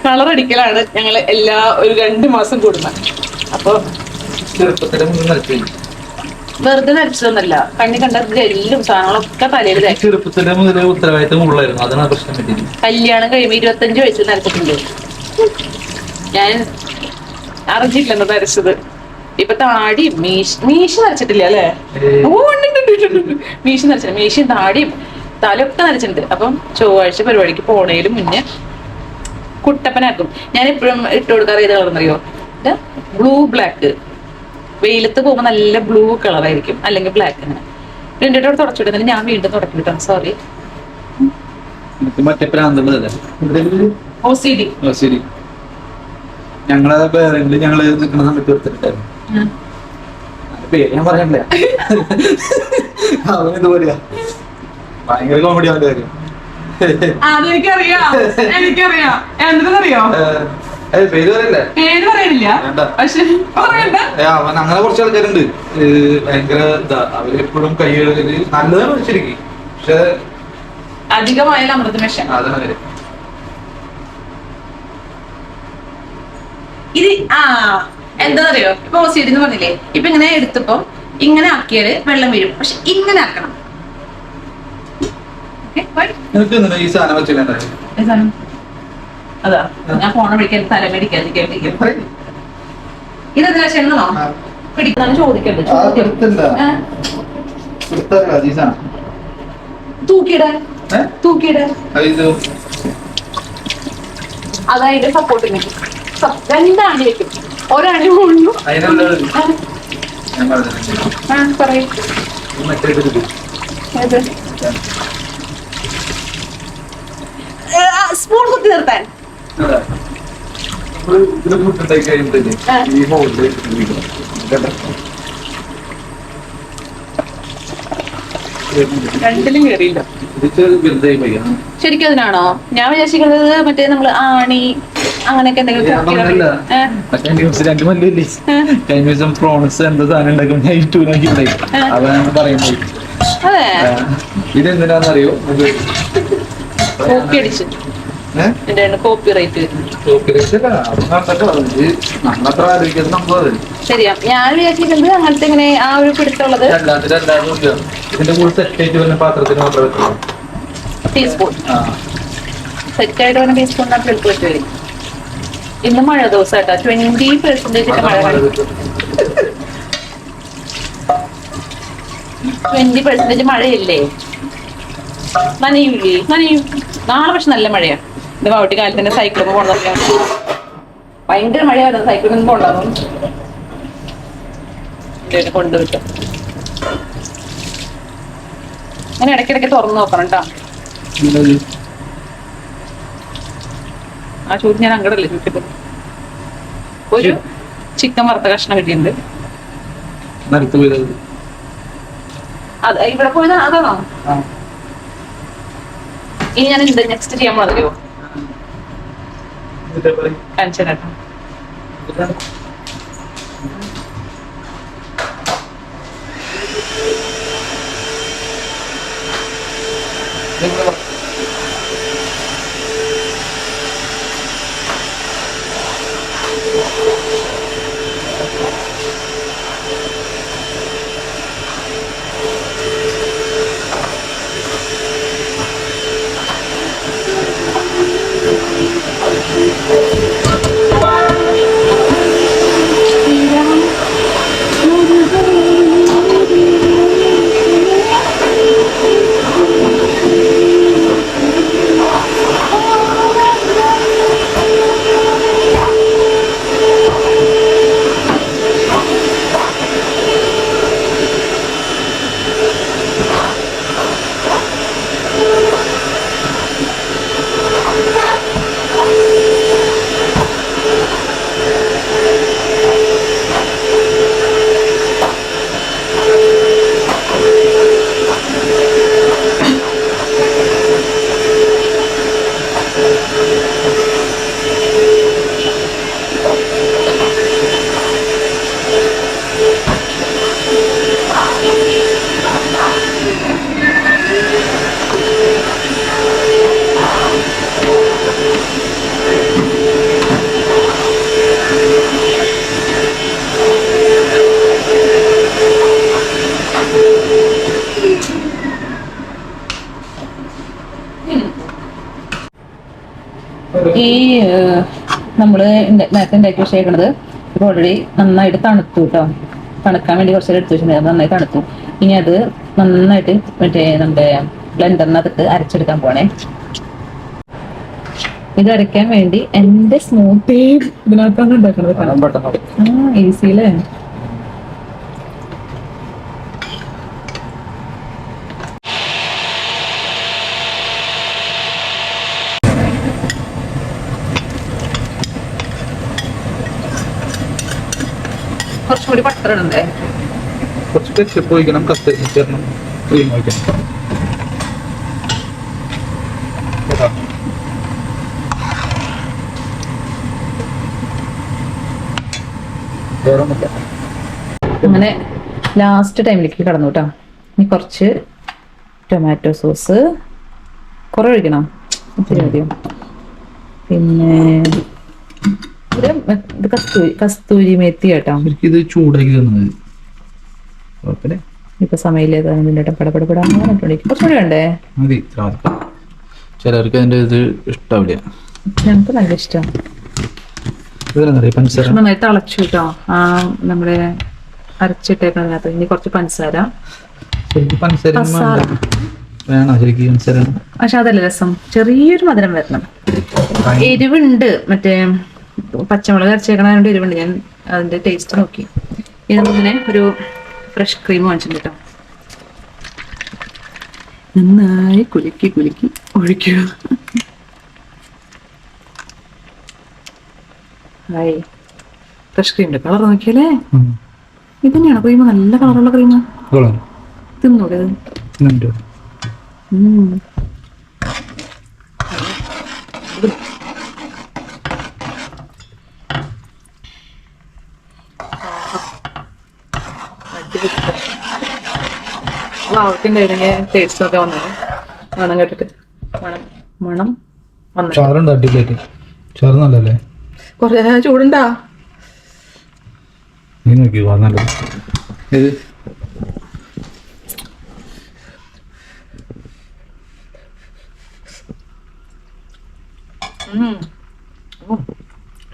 കളർ അടിക്കലാണ് ഞങ്ങൾ എല്ലാ ഒരു 2 മാസം കൂടുന്നത്. അപ്പൊ വെറുതെ നരച്ചതൊന്നല്ല, കണ്ണി കണ്ട ജെല്ലും സാധനങ്ങളൊക്കെ തലയിൽ കല്യാണം കഴിയുമ്പോ 25 വയസ്സിൽ നരച്ചിട്ടുണ്ട്. ഞാൻ അറിഞ്ഞില്ലെന്ന് നരച്ചത്. ഇപ്പൊ താടിയും മീശ നരച്ചിട്ടില്ല അല്ലേ? മീശ നരച്ചില്ല, മീശയും താടിയും തലയൊക്കെ നരച്ചിട്ടുണ്ട്. അപ്പം ചൊവ്വാഴ്ച പരിപാടിക്ക് പോണേലും മുന്നേ കുട്ടപ്പനാക്കും. ഞാൻ എപ്പോഴും ഇട്ട് കൊടുക്കാറ് ഏത് കളർന്നറിയോ? Blue black. വെയിലത്ത് പോകുമ്പോൾ നല്ല ബ്ലൂ കളറായിരിക്കും, അല്ലെങ്കിൽ ബ്ലാക്ക്. അങ്ങനെ രണ്ടിട്ടോട് തുടച്ചിടുന്നില്ല, ഞാൻ വീണ്ടും തുടക്കിട്ടാണ്. സോറി. OCD ഞങ്ങളെ ഞങ്ങള് നിൽക്കുന്ന സമയത്ത് എടുത്തിട്ടുണ്ടായിരുന്നു. പേര് ഞാൻ പറഞ്ഞിട്ടില്ല. അവനിതുപോലെയാ, ഭയങ്കര കോമഡി അവന്റെ കാര്യം. എനിക്കറിയാം. പേര് പറയല്ലേ? അവൻ അങ്ങനെ കുറച്ച് ആൾക്കാരുണ്ട് ഭയങ്കര ഇതാ. അവരെപ്പോഴും കൈ കഴുകല് നല്ലതാണ് ശരിക്കും, പക്ഷെ അധികമായാലും അമൃതമേഷം. അതാണ് അവര് ഇത് എന്താന്നറിയോ? ഇപ്പൊ OCD എന്ന് പറഞ്ഞില്ലേ, ഇപ്പൊ ഇങ്ങനെ എടുത്തപ്പോ ഇങ്ങനെ ആക്കിയാല് വെള്ളം വീഴും, പക്ഷെ ഇങ്ങനെ ആക്കണം. ഈ സാധനം വെച്ചില്ല. അതാ ഞാൻ ഫോൺ വിളിക്കാൻ തലമേടിക്കാതിരിക്കാൻ. ഇതെന്താ ക്ഷണോ പിടിക്കാന്ന് ചോദിക്കണ്ട. തൂക്കിയിടാൻ അതായത് സപ്പോർട്ടിന് 2 ആണി വെക്കും. ഒരാണി കൊള്ളു. പറയും സ്പൂൺ കുത്തി നിർത്താൻ. രണ്ടിലും കേറിയില്ല. ശരിക്കും അതിനാണോ ഞാൻ വിചാരിക്കുന്നത്? മറ്റേ നമ്മള് ആണി അങ്ങനെയൊക്കെ എന്തെങ്കിലും അതെ ഇതെന്തിനാന്നറിയോ? കോപ്പി അടിച്ച് ശരിയാ. ഞാൻ വിചാരിച്ചിട്ടുണ്ട് അങ്ങനത്തെ ഇങ്ങനെ ആ ഒരു പിടുത്തുള്ളത്. ഇതിന്റെ കൂടെ സെറ്റായിട്ട് വരുന്ന പാത്രത്തിന് മാത്രം ടീസ്പൂൺ സെറ്റായിട്ട് വരുന്ന ടീസ്പൂണിനകത്ത് എടുത്ത് വരും. ഇന്ന് മഴ ദിവസമായിട്ടാ 20% മഴ. 20% മഴയില്ലേ? നനയൂലേ? നനയും. നാളെ പക്ഷെ നല്ല മഴയാ. ഇത് വൗട്ടി കാലത്ത് തന്നെ സൈക്കിളൊക്കെ പോകണം. ഭയങ്കര മഴയായിരുന്നു. സൈക്കിളൊന്നും പോകണ്ടാവും കൊണ്ടുവിട്ടു. അങ്ങനെ ഇടയ്ക്കിടയ്ക്ക് തുറന്നു നോക്കണം കേട്ടോ. ആ ചൂട് ഞാൻ അങ്ങടല്ലേ ചുറ്റിപ്പോ. ഒരു ചിക്കൻ വറുത്ത കഷ്ണം കിട്ടിയിട്ടുണ്ട്. അത് ഇവിടെ പോയത് അതാണോ? ഇനി ഞാൻ എന്ത് നെക്സ്റ്റ് ചെയ്യാൻ പോകണോ? ടെൻഷൻ കേട്ടോ. ഈ നമ്മള് നേരത്തെ ഉണ്ടാക്കി വെച്ചേക്കണത് ഇപ്പൊ ഓൾറെഡി നന്നായിട്ട് തണുത്തു കേട്ടോ. തണുക്കാൻ വേണ്ടി കുറച്ച് എടുത്തു വെച്ചിട്ടുണ്ടായിരുന്നു. നന്നായി തണുത്തു. ഇനി അത് നന്നായിട്ട് മറ്റേ നമ്മുടെ ബ്ലെൻഡറിനകത്ത് അരച്ചെടുക്കാൻ പോണേ. ഇത് അരയ്ക്കാൻ വേണ്ടി എന്റെ സ്മൂത്തി ഇതിനകത്താണ് ഉണ്ടാക്കുന്നത്. ഈസിയില്ലേ? കുറച്ചും കൂടി ബട്ടർ ഇടണ്ടേ? കുറച്ച് കെച്ചപ്പ് ഒഴിക്കണം, കസ്തൂരി ചേർക്കണം, ക്രീം ഒഴിക്കണം. അങ്ങനെ ലാസ്റ്റ് ടൈമിലേക്ക് കടന്നു കേട്ടോ. ഇനി കുറച്ച് ടൊമാറ്റോ സോസ് കുറെ ഒഴിക്കണം, ഒത്തിരി മതിയോ? പിന്നെ ഇത് കസ്തൂരി മേത്തി കേട്ടോ. ഇത് ചൂടാക്കി തന്നത് ഇപ്പൊ സമയമില്ലേ പടപടപെടാൻ കുറച്ചുകൂടി വേണ്ടേ? മതി. ചിലർക്ക് അതിന്റെ ഇത് ഇഷ്ടാവില്ല. ഞങ്ങൾക്ക് നല്ല ഇഷ്ടം. നന്നായിട്ട് അളച്ചു കേട്ടോ. ആ നമ്മുടെ അരച്ചിട്ടേക്കതിനകത്ത് ഇനി കുറച്ച് പഞ്ചസാര. പക്ഷെ അതല്ല രസം, ചെറിയൊരു മധുരം വരണം. എരിവുണ്ട്, മറ്റേ പച്ചമുളക് അരച്ചേക്കണതിനോട് എരിവുണ്ട്. ഞാൻ അതിന്റെ ടേസ്റ്റ് നോക്കി. ഇത് നമുക്കിങ്ങനെ ഒരു ഫ്രഷ് ക്രീം വാങ്ങിച്ചിട്ടുണ്ട് കേട്ടോ. നന്നായി കുലുക്കി കുലുക്കി ഒഴിക്കുക. ഹായ്, ഫ്രഷ് ക്രീമിന്റെ കളർ നോക്കിയല്ലേ? ഇത് തന്നെയാണ് ക്രീം, നല്ല കളറുള്ള ക്രീം. തിന്നൂടെ ഇത്? ടേസ്റ്റ് ഒക്കെ വന്നത് മണം കേട്ടിട്ട് മണം വന്നു. കൊറേ ചൂടുണ്ടാ? നീ നോക്കി നല്ലത്. ഇത്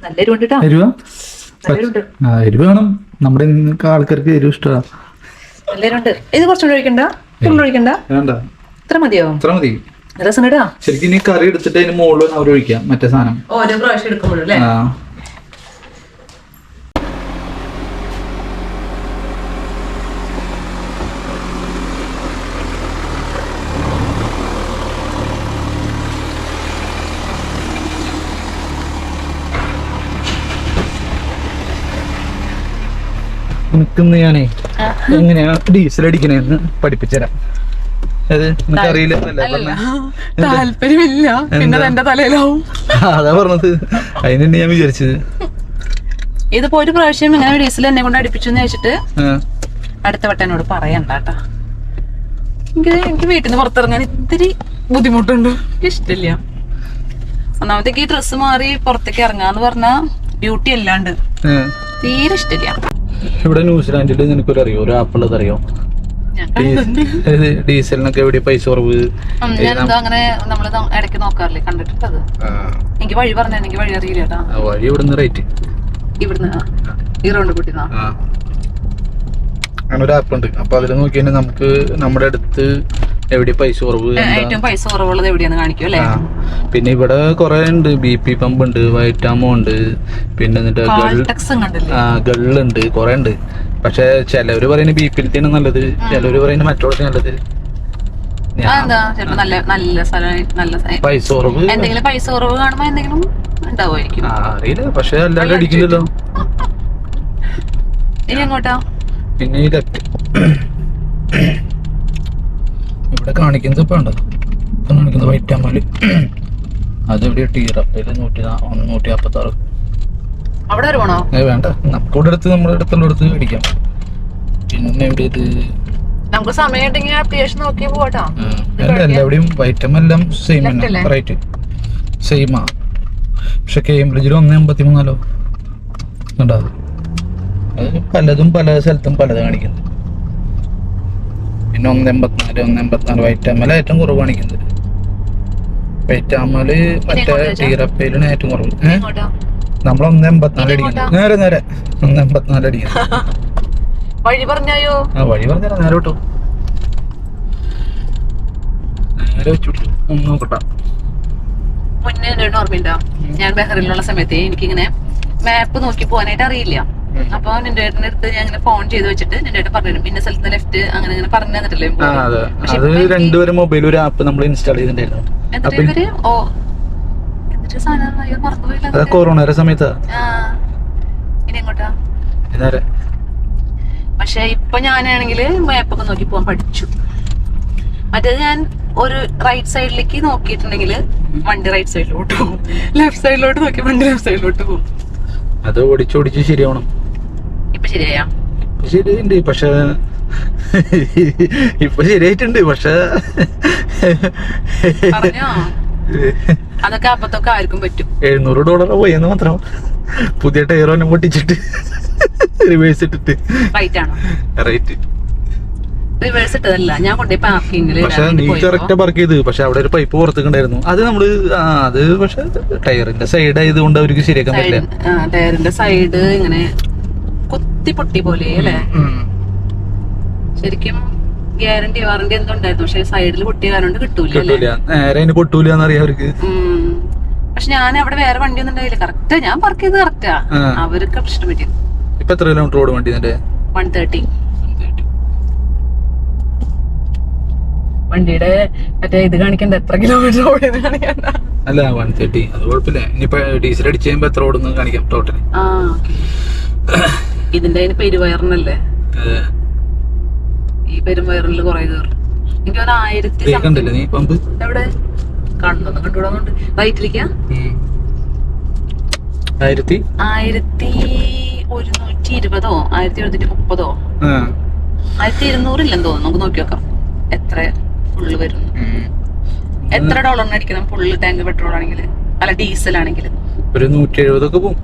നല്ല എരിവുണ്ട്. എരിവ് വേണം, നമ്മുടെ ആൾക്കാർക്ക് എരിവ് ഇഷ്ടമാണ്. നല്ല എരിവുണ്ട്. ഇത് കുറച്ചുകൂടി ഒഴിക്കണ്ട? ഒഴിക്കണ്ട. ഇത്ര മതിയോ? ഇത്ര മതി. രസം ഇടാ. ശരിക്കും ഇനി കറി എടുത്തിട്ട് അതിന് മുകളിൽ അവർ ഒഴിക്കാം മറ്റേ സാധനം ഓരോ പ്രാവശ്യം എടുക്കുമ്പോഴല്ലേ? എനിക്കിന്ന് ഞാനേ എങ്ങനെയാ ഡീസൽ അടിക്കണേന്ന് പഠിപ്പിച്ചുതരാം. അത് എനിക്കറിയില്ല. താല്പര്യമില്ല, പിന്നെ എന്റെ തലയിലാവും. അതാ പറഞ്ഞത്. അതിനെന്നെ ഞാൻ വിചാരിച്ചത്. ഇതിപ്പോ ഒരു പ്രാവശ്യം ഇങ്ങനെ ഡീസൽ എന്നെ കൊണ്ട് അടുപ്പിച്ചെന്ന് വെച്ചിട്ട് അടുത്ത വട്ടം എന്നോട് പറയണ്ട കേട്ടാ. എനിക്ക് വീട്ടിൽ നിന്ന് പുറത്തിറങ്ങാൻ ഇത്തിരി ബുദ്ധിമുട്ടുണ്ട്, ഇഷ്ടമില്ല. ഒന്നാമത്തേക്ക് ഈ ഡ്രസ്സ് മാറി പുറത്തേക്ക് ഇറങ്ങാന്ന് പറഞ്ഞാ ബ്യൂട്ടി അല്ലാണ്ട് തീരെ ഇഷ്ടമില്ല. ഇവിടെ ന്യൂസിലാൻഡില് നിനക്കൊരു അറിയോ, ഒരു ആപ്പുള്ളത് അറിയോ? ഡീസലിനൊക്കെ എവിടെ പൈസ കുറവ്? ഞാനെന്താ അങ്ങനെ നമ്മള് ഇടയ്ക്ക് നോക്കാറില്ലേ, കണ്ടിട്ടുണ്ടത്. എനിക്ക് വഴി പറഞ്ഞ എനിക്ക് വഴി അറിയില്ല കേട്ടാ. വഴി ഇവിടുന്ന് റേറ്റ് ഇവിടുന്ന് ഈ റൗണ്ട് കൂട്ടിന്നാ അങ്ങനെ ഒരു ആപ്പ് ഉണ്ട്. അപ്പൊ അതിൽ നോക്കിയാൽ നമുക്ക് നമ്മുടെ അടുത്ത് എവിടെ പൈസ കുറവ്, ഏറ്റവും പൈസ കുറവുള്ളത് എവിടെയാന്ന് കാണിക്കും അല്ലേ? പിന്നെ ഇവിടെ കൊറേ ഉണ്ട്. BP പമ്പ് ഉണ്ട്, വൈറ്റാമോ ഉണ്ട്, പിന്നെ ഗള്ളുണ്ട്, കൊറേ ഉണ്ട്. പക്ഷെ ചിലവര് പറയുന്നത് BP-ലാണ് നല്ലത്, ചിലവര് പറയുന്നത് മറ്റോടത്ത് നല്ലത്. പൈസ കുറവ് എന്തെങ്കിലും പൈസ കുറവ് കാണുമ്പോ എന്തെങ്കിലും ഉണ്ടാവുമായിരിക്കും, അറിയില്ല. പക്ഷെ എല്ലാവരും അടിക്കില്ലല്ലോ. ഇനി എങ്ങോട്ടാ? പിന്നെ ഈ ലെഫ്റ്റ് ഇവിടെ കാണിക്കുന്നത് ഇപ്പൊ ഉണ്ടോ, ഇപ്പൊ കാണിക്കുന്നത് വൈറ്റാമോല്. അതെവിടെ ടീറപ്പയില് 146. അവിടെ വരെ പോണോ? വേണ്ട, നമുക്ക് ഇവിടെ അടുത്ത് നമ്മുടെ അടുത്തുള്ള അടുത്ത് മേടിക്കാം. പിന്നെ എവിടെ ഇത് നമുക്ക് സമയം ഉണ്ടെങ്കിൽ അത്യാവശ്യം നോക്കി പോട്ടാ. എല്ലാവിടെയും വൈറ്റം എല്ലാം സെയിം തന്നെ, റേറ്റ് സെയിമാ. പക്ഷെ കേംബ്രിഡ്ജിൽ 1.83 ഉണ്ടാവും. അത് പലതും പല സ്ഥലത്തും പലത് കാണിക്കുന്നത്. പിന്നെ 1.84 വൈറ്റാമല ഏറ്റവും കുറവ് കാണിക്കുന്നത്. വൈറ്റാമല് മറ്റേ ടീറപ്പയിലാണ് ഏറ്റവും കുറവ്. നമ്മൾ 1.84 അടിക്കുന്നത്. നേരെ 1.84 അടിക്കുന്നത്. വഴി പറഞ്ഞായോ? വഴി പറഞ്ഞാ നേരെ വിട്ടു, നേരെ വെച്ചു നോക്കട്ടാ. മുന്നേ ഓർമ്മയുണ്ടോ, ഞാൻ ബഹറിലുള്ള സമയത്ത് എനിക്കിങ്ങനെ മാപ്പ് നോക്കി പോകാനായിട്ട് അറിയില്ല. അപ്പൊ നിന്റെ ഏട്ടൻ്റെ അടുത്ത് ഞാൻ ഇങ്ങനെ ഫോൺ ചെയ്ത് വെച്ചിട്ട് നിന്റെ ഏട്ടൻ പറഞ്ഞു പിന്നെ സ്ഥലത്ത് ലെഫ്റ്റ് അങ്ങനെ അങ്ങനെ പറഞ്ഞു തന്നിട്ടില്ലേ. രണ്ടുപേരും മൊബൈൽ ഒരു ആപ്പ് നമ്മൾ ഇൻസ്റ്റാൾ ചെയ്തിട്ടുണ്ടായിരുന്നു. കൊറോണയുടെ സമയത്താ. ഇനി എങ്ങോട്ടാ? പക്ഷെ ഇപ്പൊ ഞാനാണെങ്കില് മാപ്പൊക്കെ നോക്കി പോകാൻ പഠിച്ചു. മറ്റേത് ഞാൻ ഒരു റൈറ്റ് സൈഡിലേക്ക് നോക്കിയിട്ടുണ്ടെങ്കിൽ വണ്ടി റൈറ്റ് സൈഡിലോട്ട് പോകും, ലെഫ്റ്റ് സൈഡിലോട്ട് നോക്കി വണ്ടി ലെഫ്റ്റ് സൈഡിലോട്ട് പോകും. അത് ഓടിച്ചോടിച്ച് ശരിയാവണം. ഇപ്പൊ ശരിയായാ? ശരിയുണ്ട്, പക്ഷെ ഇപ്പൊ ശരിയായിട്ടുണ്ട്. പക്ഷെ അതൊക്കെ അപ്പത്തൊക്കെ ആർക്കും പറ്റും. $700 പോയെന്ന് മാത്രം. പുതിയ ടയറോനെ പൊട്ടിച്ചിട്ട് റിവേഴ്സ് ഇട്ടിട്ട്. റൈറ്റ് ആണോ? റൈറ്റ്. റിവേഴ്സ് ഇട്ടതല്ല, ഞാൻ കൊണ്ടുപോയി പാർക്കിങ്ങില്. പക്ഷെ നീ കറക്റ്റ് പാർക്ക് ചെയ്ത്. പക്ഷെ അവിടെ ഒരു പൈപ്പ് പുറത്തേക്കുണ്ടായിരുന്നു. അത് നമ്മള് അത് പക്ഷെ ടയറിന്റെ സൈഡ് ആയതുകൊണ്ട് അവർക്ക് ശരിയാക്കാൻ പറ്റില്ല. ടയറിന്റെ സൈഡ് ഇങ്ങനെ കുത്തി പൊട്ടി പോലെ അല്ലേ? ശരിക്കും ഗ്യാരണ്ടി വാറണ്ടി എന്തോ ഉണ്ടായിരുന്നു. പക്ഷെ സൈഡിൽ പൊട്ടിയ കാരണം കിട്ടൂല, നേരെ പൊട്ടൂലെന്ന് അറിയാം അവർക്ക്. പക്ഷെ ഞാൻ അവിടെ വേറെ വണ്ടി ഒന്നും ഉണ്ടായില്ല. കറക്റ്റ് ഞാൻ പാർക്ക് ചെയ്ത് കറക്റ്റാ. അവർക്ക് പ്രശ്നം പറ്റിയത്. ഇപ്പൊ എത്ര കിലോമീറ്റർ റോഡ് വണ്ടി? 130. വണ്ടിയുടെ മറ്റേ ഇത് കാണിക്കണ്ട, എത്ര കിലോമീറ്റർ ഓടിയെന്ന് കാണിക്കണ്ട. അല്ല 130 അത് കുഴപ്പമില്ല. ഇനിയിപ്പോ ഡീസൽ അടിച്ച് കഴിയുമ്പോ എത്ര ഓടുന്നു കാണിക്കാം ടോട്ടല്. ഇതിന്റെ അതിന് പെരുവയറിനല്ലേ? ഈ പെരുവയറിൽ കുറെ കയറും. എനിക്ക് 1000 കണ്ടില്ലേ നീ പമ്പ്? എവിടെ കണ്ടൊന്നും കണ്ടുകൂടാന്നുണ്ട്. റൈറ്റിലേക്കാ 1120 1130 1200 ഇല്ലെന്ന് തോന്നുന്നു. നമുക്ക് നോക്കി നോക്കാം എത്ര ഫുള്ള് വരും. എത്ര ഡോളറിന് അടിക്കണം ഫുള്ള് ടാങ്ക് പെട്രോൾ ആണെങ്കിൽ, അല്ല ഡീസൽ ആണെങ്കിൽ? ഒരു 170 ഒക്കെ പോകും.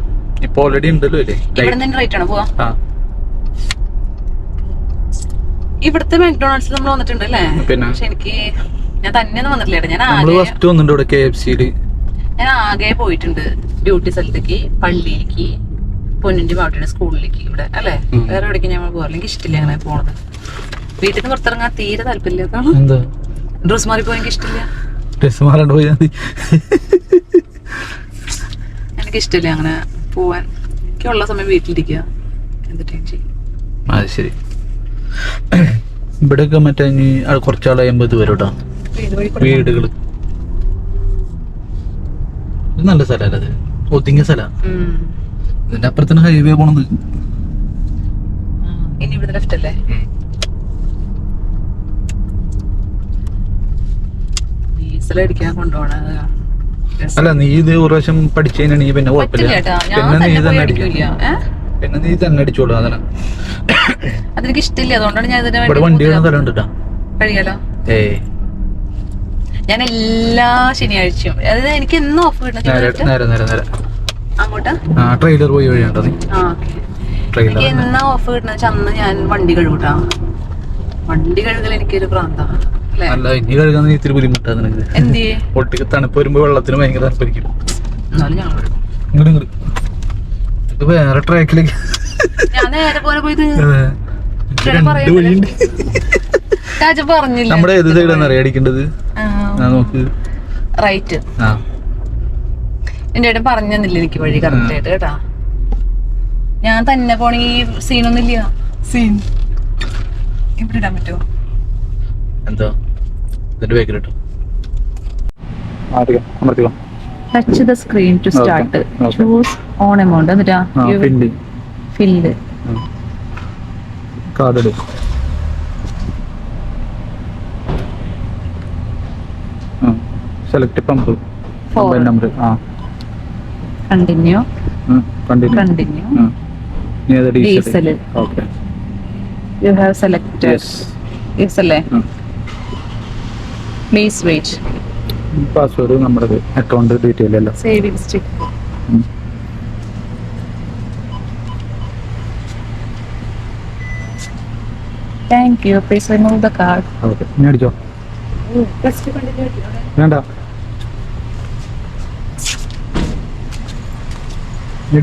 ഇപ്പൊ ഓൾറെഡി ഉണ്ടല്ലോ അല്ലേ? ഇവിടെ തന്നെ റേറ്റ് ആണ് പോവാ. ഇവിടുത്തെ മാക്ഡൊണാൾഡ്സിൽ നമ്മൾ വന്നിട്ടുണ്ട് അല്ലേ? പക്ഷെ എനിക്ക് ഞാൻ തന്നെയൊന്നും വന്നിട്ടില്ല. ഞാൻ ആകെ പോയിട്ടുണ്ട് ബ്യൂട്ടി സ്ഥലത്തേക്ക്, പള്ളിയിലേക്ക്, പൊന്നിന്റെ ബാബുട്ടിയുടെ സ്കൂളിലേക്ക്, ഇവിടെ അല്ലേ? വേറെ എവിടേക്ക് ഞാൻ പോകാറില്ല. എനിക്ക് ഇഷ്ടമില്ല അങ്ങനെ പോണത്. വീട്ടിൽ നിന്ന് പുറത്തിറങ്ങാൻ തീരെ താല്പര്യമില്ലാത്തതാണ്. ഡ്രസ് മാറിപ്പോ എനിക്ക് ഇഷ്ടമില്ല. ഡ്രസ് മാറാണ്ട് പോയാൽ മതി. എനിക്കിഷ്ടമില്ല അങ്ങനെ പോവാൻ. എനിക്കുള്ള സമയം വീട്ടിലിരിക്കുക. എന്തിട്ട് ചെയ്യും. അത് ശരി. ഇവിടെയൊക്കെ മറ്റേ ഇനി കുറച്ചാൾ കഴിയുമ്പോൾ ഇത് വരും കേട്ടോ, വീടുകൾ. ഇത് നല്ല സ്ഥലമല്ല, അത് ഒതുങ്ങിയ സ്ഥലമാണ്. ഇതിന്റെ അപ്പുറത്തിന് ഹൈവേ പോണത്. ഇനി ഇവിടെ ലെഫ്റ്റ് അല്ലേ? ഡീസലടിക്കാൻ കൊണ്ടുപോണത്. അല്ല, നീ ഇത് ഒരു പ്രാവശ്യം പഠിച്ചു കഴിഞ്ഞാൽ നീ പിന്നെ കുഴപ്പമില്ല. പിന്നെ നീ തന്നെ അടിക്കും. പിന്നെ നീ തന്നെ അടിച്ചോളൂ. അതാണ് അതെനിക്ക് ഇഷ്ടമില്ല. അതുകൊണ്ടാണ് ഞാൻ ഇതിന് ഇവിടെ വണ്ടി വരുന്ന സ്ഥലം ഉണ്ട് കേട്ടോ. കഴിയാലോ. ഞാൻ എല്ലാ ശനിയാഴ്ചയും, അതായത് എനിക്ക് എന്നും ഓഫ് കിട്ടുന്ന അങ്ങോട്ടാ ട്രെയിലർ പോയി വഴിയുണ്ടോ നീ? എനിക്ക് എന്നാ ഓഫ് കിട്ടുന്ന വെച്ചാൽ അന്ന് ഞാൻ വണ്ടി കഴുകൂട്ടാ. വണ്ടി കഴുകൽ എനിക്കൊരു പ്രാന്താ. അല്ല, ഇനി കഴുകാൻ ഇത്തിരി ബുദ്ധിമുട്ടാ നിനക്ക്. എന്ത് ഒട്ടിക്ക് തണുപ്പ് വരുമ്പോ വെള്ളത്തിന് ഭയങ്കര താല്പര്യം. എന്നാലും ഞാൻ ഇങ്ങോട്ട് ഇത് വേറെ ട്രാക്കിലേക്ക് ഞാൻ നേരെ പോലെ പോയത് പറഞ്ഞില്ല. നമ്മുടെ ഏത് സൈഡാന്ന് അറിയാം അടിക്കേണ്ടത്? നോക്ക് റൈറ്റ്. എന്റെ ഏട്ടൻ പറഞ്ഞു തന്നില്ല എനിക്ക് വഴി കറക്റ്റ് ആയിട്ട് കേട്ടാ. ഞാൻ തന്നെ പോണെങ്കിൽ സീനൊന്നും ഇല്ല. സീൻ ഇവിടെ ഇടാൻ പറ്റുമോ? എന്താ ഇതിന്റെ ബാക്കിൽ ഇട്ടോ? Touch the screen to start. Choose an amount. എന്നിട്ടാ ഫില്ല് കാർഡ് എടു. Select pump number. Continue. Diesel. You have selected. Yes അല്ലേ? Please wait. പാസ്വേഡ് നമ്മുടെ അക്കൗണ്ട് ഡീറ്റെയിൽ അല്ല. Saving stick. Thank you. Please remove the card. Okay, നീ അടിച്ചോ. വേണ്ട,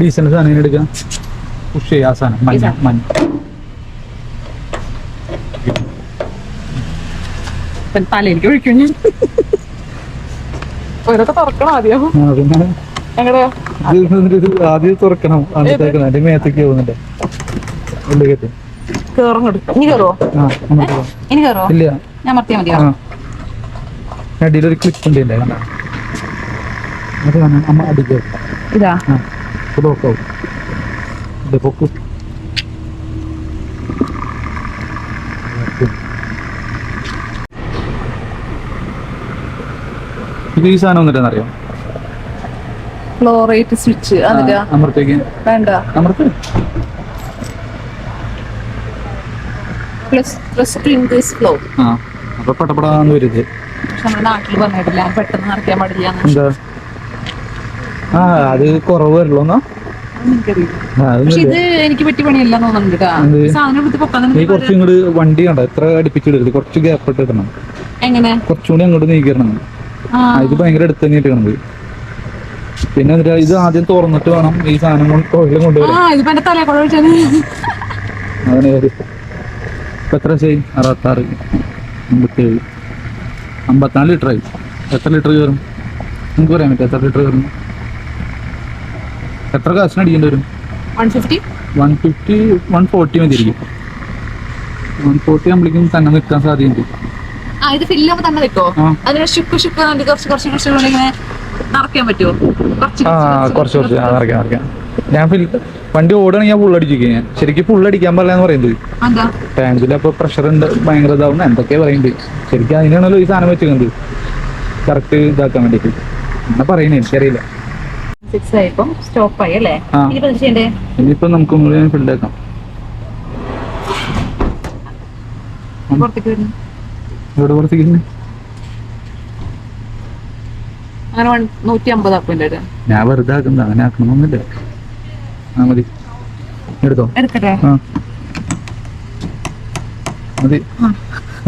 decent സാധനം എടുക്കാം. പുഷ് ചെയ്യാ സാധനം. മഞ്ഞ തലയിലേക്ക് ഒഴിക്കും. ഓരോക്കെ തുറക്കണം ആദ്യം. ആദ്യം തുറക്കണം. അതിന്റെ മേത്തേക്ക് പോകുന്നുണ്ട്. ഇല്ല, അടിയിലൊരു ക്ലിപ്പ് ഉണ്ട്. അത് അമ്മ അടിക്കുക. ഇതാ നോക്കാവും. ഇത് പൊക്കും. ഇത് ഈ സാധനം ഒന്നിട്ടെന്നറിയാം. Flow rate switch. അമർത്തേക്ക് വേണ്ട. അമർത്ത്. അപ്പൊ പട്ടപ്പടാന്ന് വരുത്. നമ്മുടെ നാട്ടിൽ പറഞ്ഞിട്ടില്ല പെട്ടെന്ന് നടക്കാൻ പാടില്ല. എന്താ? അത് കുറവ് വരലോന്നാ? ഇത് എനിക്ക് പറ്റിയ പണിയല്ല തോന്നുന്നുണ്ട്. നീ കുറച്ചും ഇങ്ങോട്ട് വണ്ടി കണ്ട എത്ര അടുപ്പിച്ചിടരുത്. കുറച്ച് ഗ്യാപ്പ് ഇട്ട് ഇടണം. എങ്ങനെ? കുറച്ചുകൂടി അങ്ങോട്ട് നീക്കിരണം. ഇത് ഭയങ്കര അടുത്ത് തന്നെ ഇട്ടണത്. പിന്നെ ഇത് ആദ്യം തുറന്നിട്ട് വേണം ഈ സാധനം കൊണ്ടുവരാൻ. അങ്ങനെ ഇപ്പൊ എത്ര ചെയ്യും? 66, 57, 54 ലിറ്ററായി. എത്ര ലിറ്റർ കയറും നിങ്ങൾക്ക് പറയാൻ പറ്റും? എത്ര ലിറ്റർ കയറും? എത്ര കാശിന് അടിക്കേണ്ടി വരും? 150, 140 മതിയിരിക്കും. 140 ആകുമ്പോഴേക്കും തന്നെ നിൽക്കാൻ സാധ്യതയുണ്ട്. ഇത് ഫില്ലുമ്പോ തന്നെ വെക്കോ? അതിന് നിറയ്ക്കാൻ പറ്റുമോ? കുറച്ച് നിറയ്ക്കാം. ഞാൻ വണ്ടി ഓടുകയാണെങ്കിൽ ഞാൻ ഫുള്ളടിച്ചു. ഞാൻ ശരിക്കും ഫുള്ളടിക്കാൻ പറയാന്ന് പറയുന്നത്. ടാങ്കിലപ്പോ പ്രഷർ ഉണ്ട്, ഭയങ്കര ഇതാവുന്ന എന്തൊക്കെയാ പറയുന്നത്. ശരിക്കും അതിനാണല്ലോ ഈ സാധനം വെച്ചിരിക്കുന്നത്, കറക്റ്റ് ഇതാക്കാൻ വേണ്ടിട്ട്. എന്നാ പറയുന്നത് എനിക്കറിയില്ല. ഇനിയിപ്പോ നമുക്ക് ഫില്ലാക്കാം. ഇവിടെ പുറത്തേക്ക് അങ്ങനെ 150 ആക്കും. ഞാൻ വെറുതെ ആക്കുന്ന അങ്ങനെ ആക്കണമെന്നില്ല. മതി, എടുത്തോ. എടുക്കട്ടെ? മതി.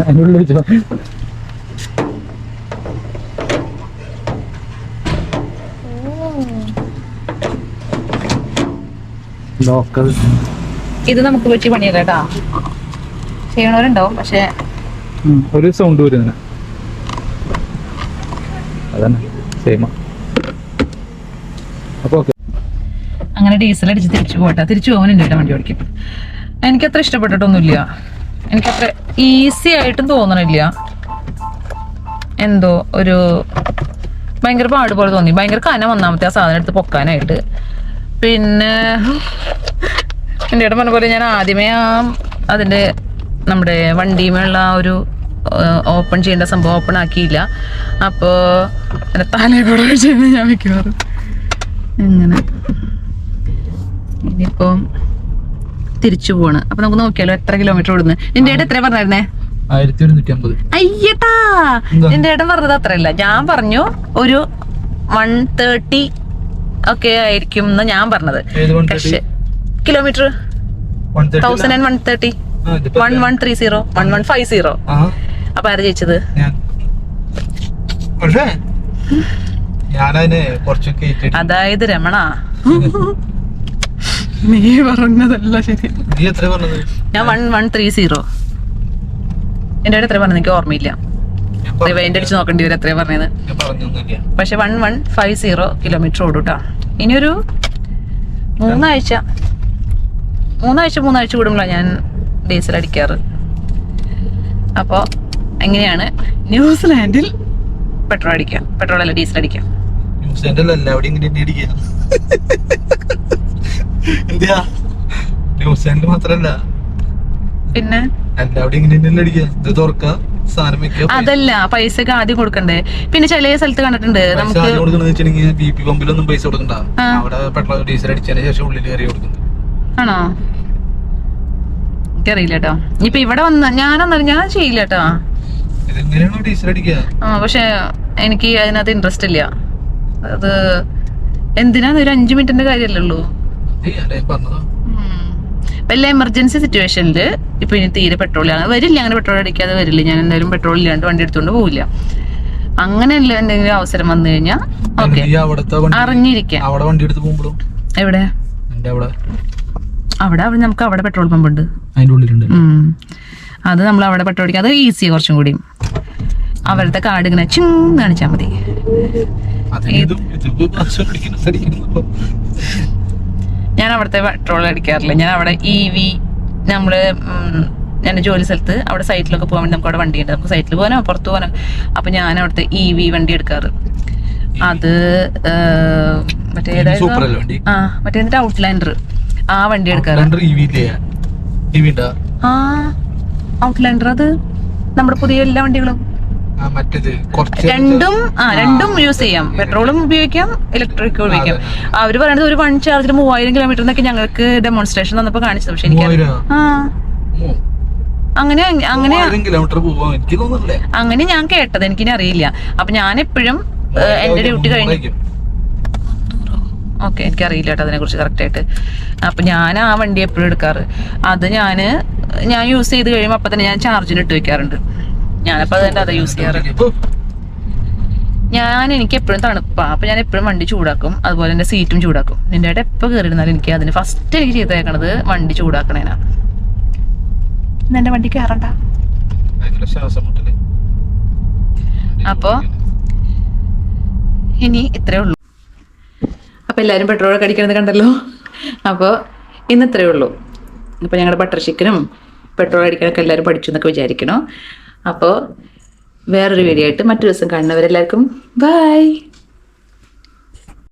അതിനുള്ളിൽ വെച്ചോ. ലോക്കൽ. ഇത് നമുക്ക് വെച്ച് പണിയല്ല കേട്ടാ. ചെയ്യണവരുണ്ടാവും, പക്ഷെ ഒരു സൗണ്ട് വരുന്ന അതന്നെ സെയിമാ. അപ്പോൾ ഓക്കെ. അങ്ങനെ ഡീസൽ അടിച്ച് തിരിച്ചു പോട്ടെ. തിരിച്ചു പോകാനുണ്ട് കേട്ടോ വണ്ടി ഓടിക്കും. എനിക്കത്ര ഇഷ്ടപ്പെട്ടിട്ടൊന്നുമില്ല. എനിക്കത്ര ഈസി ആയിട്ടും തോന്നണില്ല. എന്തോ ഒരു ഭയങ്കര പാട് പോലെ തോന്നി. ഭയങ്കര കനം ഒന്നാമത്തെ ആ സാധനം എടുത്ത് പൊക്കാനായിട്ട്. പിന്നെ എൻ്റെ ഏട്ടൻ പറഞ്ഞ പോലെ ഞാൻ ആദ്യമേ അതിൻ്റെ നമ്മുടെ വണ്ടിയുമുള്ള ഒരു ഓപ്പൺ ചെയ്യേണ്ട സംഭവം ഓപ്പൺ ആക്കിയില്ല. അപ്പോൾ എൻ്റെ തലയെ കൂടെ വെച്ചാണ് ഞാൻ വെക്കാറ്. അങ്ങനെ ഇനിയിപ്പം തിരിച്ചു പോവാണ്. അപ്പൊ നമുക്ക് നോക്കിയാലോ എത്ര കിലോമീറ്റർ ഓടുന്നത്. നിന്റെ ഏട്ടൻ എത്ര പറഞ്ഞായിരുന്നേ? 1150. അയ്യട്ടാ, നിന്റെ ഏട്ടൻ പറഞ്ഞത് അത്രയല്ല. ഞാൻ പറഞ്ഞു ഒരു 130 ഒക്കെ ആയിരിക്കും എന്ന് ഞാൻ പറഞ്ഞത്. പക്ഷെ കിലോമീറ്റർ 1130 1130 1150. അപ്പൊ ആര് ജയിച്ചത്? അതായത് രമണ, നീ പറഞ്ഞതല്ല ശരി. ഞാൻ 1130. എന്റെ എത്ര പറഞ്ഞത് എനിക്ക് ഓർമ്മയില്ല. റിവൈൻഡ് അടിച്ച് നോക്കേണ്ടി വരും എത്രയാ പറഞ്ഞത്. പക്ഷെ 1150 കിലോമീറ്റർ ഓടൂട്ടാ. ഇനിയൊരു മൂന്നാഴ്ച കൂടുമ്പോഴാണ് ഞാൻ ഡീസൽ അടിക്കാറ്. അപ്പോൾ എങ്ങനെയാണ് ന്യൂസിലാൻഡിൽ പെട്രോൾ അടിക്കാം? പെട്രോൾ അല്ല, ഡീസൽ അടിക്കാം. ന്യൂസിലാൻഡ് മാത്രല്ല, പിന്നെ അതല്ല, പൈസ ഒക്കെ ആദ്യം കൊടുക്കണ്ടേ. പിന്നെ ചില സ്ഥലത്ത് കണ്ടിട്ടുണ്ട് നമുക്ക് പൈസ കൊടുക്കണ്ട. അവിടെ പെട്രോൾ ഡീസൽ അടിച്ചതിന് ശേഷം ഉള്ളിൽ കയറി കൊടുക്കുന്നത്. ആണോ? എനിക്കറിയില്ല കേട്ടോ. ഇപ്പൊ ഇവിടെ വന്ന ഞാൻ ചെയ്യില്ല കേട്ടോ. പക്ഷെ എനിക്ക് അതിനകത്ത് ഇൻട്രസ്റ്റ് ഇല്ല. അത് എന്തിനാന്ന് ഒരു 5 മിനിറ്റിന്റെ കാര്യമല്ലേ ഉള്ളൂ. വല്ല എമർജൻസി സിറ്റുവേഷനിൽ ഇപ്പൊ ഇനി തീരെ പെട്രോൾ വരില്ല, അങ്ങനെ പെട്രോൾ അടിക്കാതെ വരില്ല. ഞാൻ എന്തായാലും പെട്രോൾ ഇല്ലാണ്ട് വണ്ടി എടുത്തോണ്ട് പോവില്ല. അങ്ങനെയല്ല എന്തെങ്കിലും അവസരം വന്നു കഴിഞ്ഞാൽ ഓക്കെ, അറിഞ്ഞിരിക്കാം. എവിടെ? അവിടെ നമുക്ക് അവിടെ പെട്രോൾ പമ്പ് ഉണ്ട്. അത് നമ്മൾ അവിടെ പെട്രോൾ അടിക്കാം. അത് ഈസി കുറച്ചും കൂടി. അവരുടെ കാർഡ് ഇങ്ങനെ ചിങ് കാണിച്ചാൽ മതി. ഞാൻ അവിടുത്തെ പെട്രോൾ അടിക്കാറില്ല. ഞാൻ അവിടെ EV ഞാൻ ജോലി സ്ഥലത്ത് അവിടെ സൈറ്റിലൊക്കെ പോകാൻ വേണ്ടി നമുക്ക് അവിടെ വണ്ടി ഉണ്ട്. നമുക്ക് സൈറ്റിൽ പോകാനോ പുറത്ത് പോകാനോ. അപ്പൊ ഞാൻ അവിടുത്തെ EV വണ്ടി എടുക്കാറ്. അത് മറ്റേ എന്നിട്ട് ഔട്ട്ലാൻഡർ ആ വണ്ടി എടുക്കാറ്. ഔട്ട്ലാൻഡർ അത് നമ്മുടെ പുതിയ എല്ലാ വണ്ടികളും രണ്ടും യൂസ് ചെയ്യാം. പെട്രോളും ഉപയോഗിക്കാം, ഇലക്ട്രിക്കും ഉപയോഗിക്കാം. അവര് പറയുന്നത് ഒരു 1 ചാർജിൽ 3000 കിലോമീറ്റർ എന്നൊക്കെ ഞങ്ങൾക്ക് ഡെമോൺസ്ട്രേഷൻ തന്നപ്പോ കാണിച്ചത്. പക്ഷെ എനിക്ക് അങ്ങനെ ഞാൻ കേട്ടത്, എനിക്കിനി അറിയില്ല. അപ്പൊ ഞാൻ എപ്പോഴും എന്റെ ഡ്യൂട്ടി കഴിഞ്ഞു. ഓക്കെ, എനിക്കറിയില്ല കേട്ടോ അതിനെ കുറിച്ച് കറക്റ്റ് ആയിട്ട്. അപ്പൊ ഞാൻ ആ വണ്ടി എപ്പോഴും എടുക്കാറ്. അത് ഞാൻ യൂസ് ചെയ്ത് കഴിയുമ്പോൾ അപ്പൊ തന്നെ ഞാൻ ചാർജിന് ഇട്ട് വെക്കാറുണ്ട്. ഞാനപ്പോ അതാ യൂസ് ചെയ്യാറ്. എനിക്ക് എപ്പോഴും തണുപ്പാ. അപ്പൊ ഞാൻ എപ്പോഴും വണ്ടി ചൂടാക്കും. അതുപോലെ എന്റെ സീറ്റും ചൂടാക്കും. നിന്റെ ആയിട്ട് എപ്പോ കയറിയിരുന്നാലും എനിക്ക് അതിന് ഫസ്റ്റ് എനിക്ക് ചെയ്തേക്കണത് വണ്ടി ചൂടാക്കണേനാ. എന്റെ വണ്ടി കയറണ്ട. അപ്പൊ ഇനി ഇത്രേ ഉള്ളൂ. അപ്പൊ എല്ലാരും പെട്രോളൊക്കെ അടിക്കണത് കണ്ടല്ലോ. അപ്പോൾ ഇന്ന് ഇത്രേ ഉള്ളൂ. അപ്പോൾ ഞങ്ങളുടെ ബട്ടർ ചിക്കനും പെട്രോൾ അടിക്കാനൊക്കെ എല്ലാവരും പഠിച്ചു എന്നൊക്കെ വിചാരിക്കണം. അപ്പോൾ വേറൊരു വീഡിയോ ആയിട്ട് മറ്റൊരു ദിവസം കാണുന്നവരെല്ലാവർക്കും ബൈ.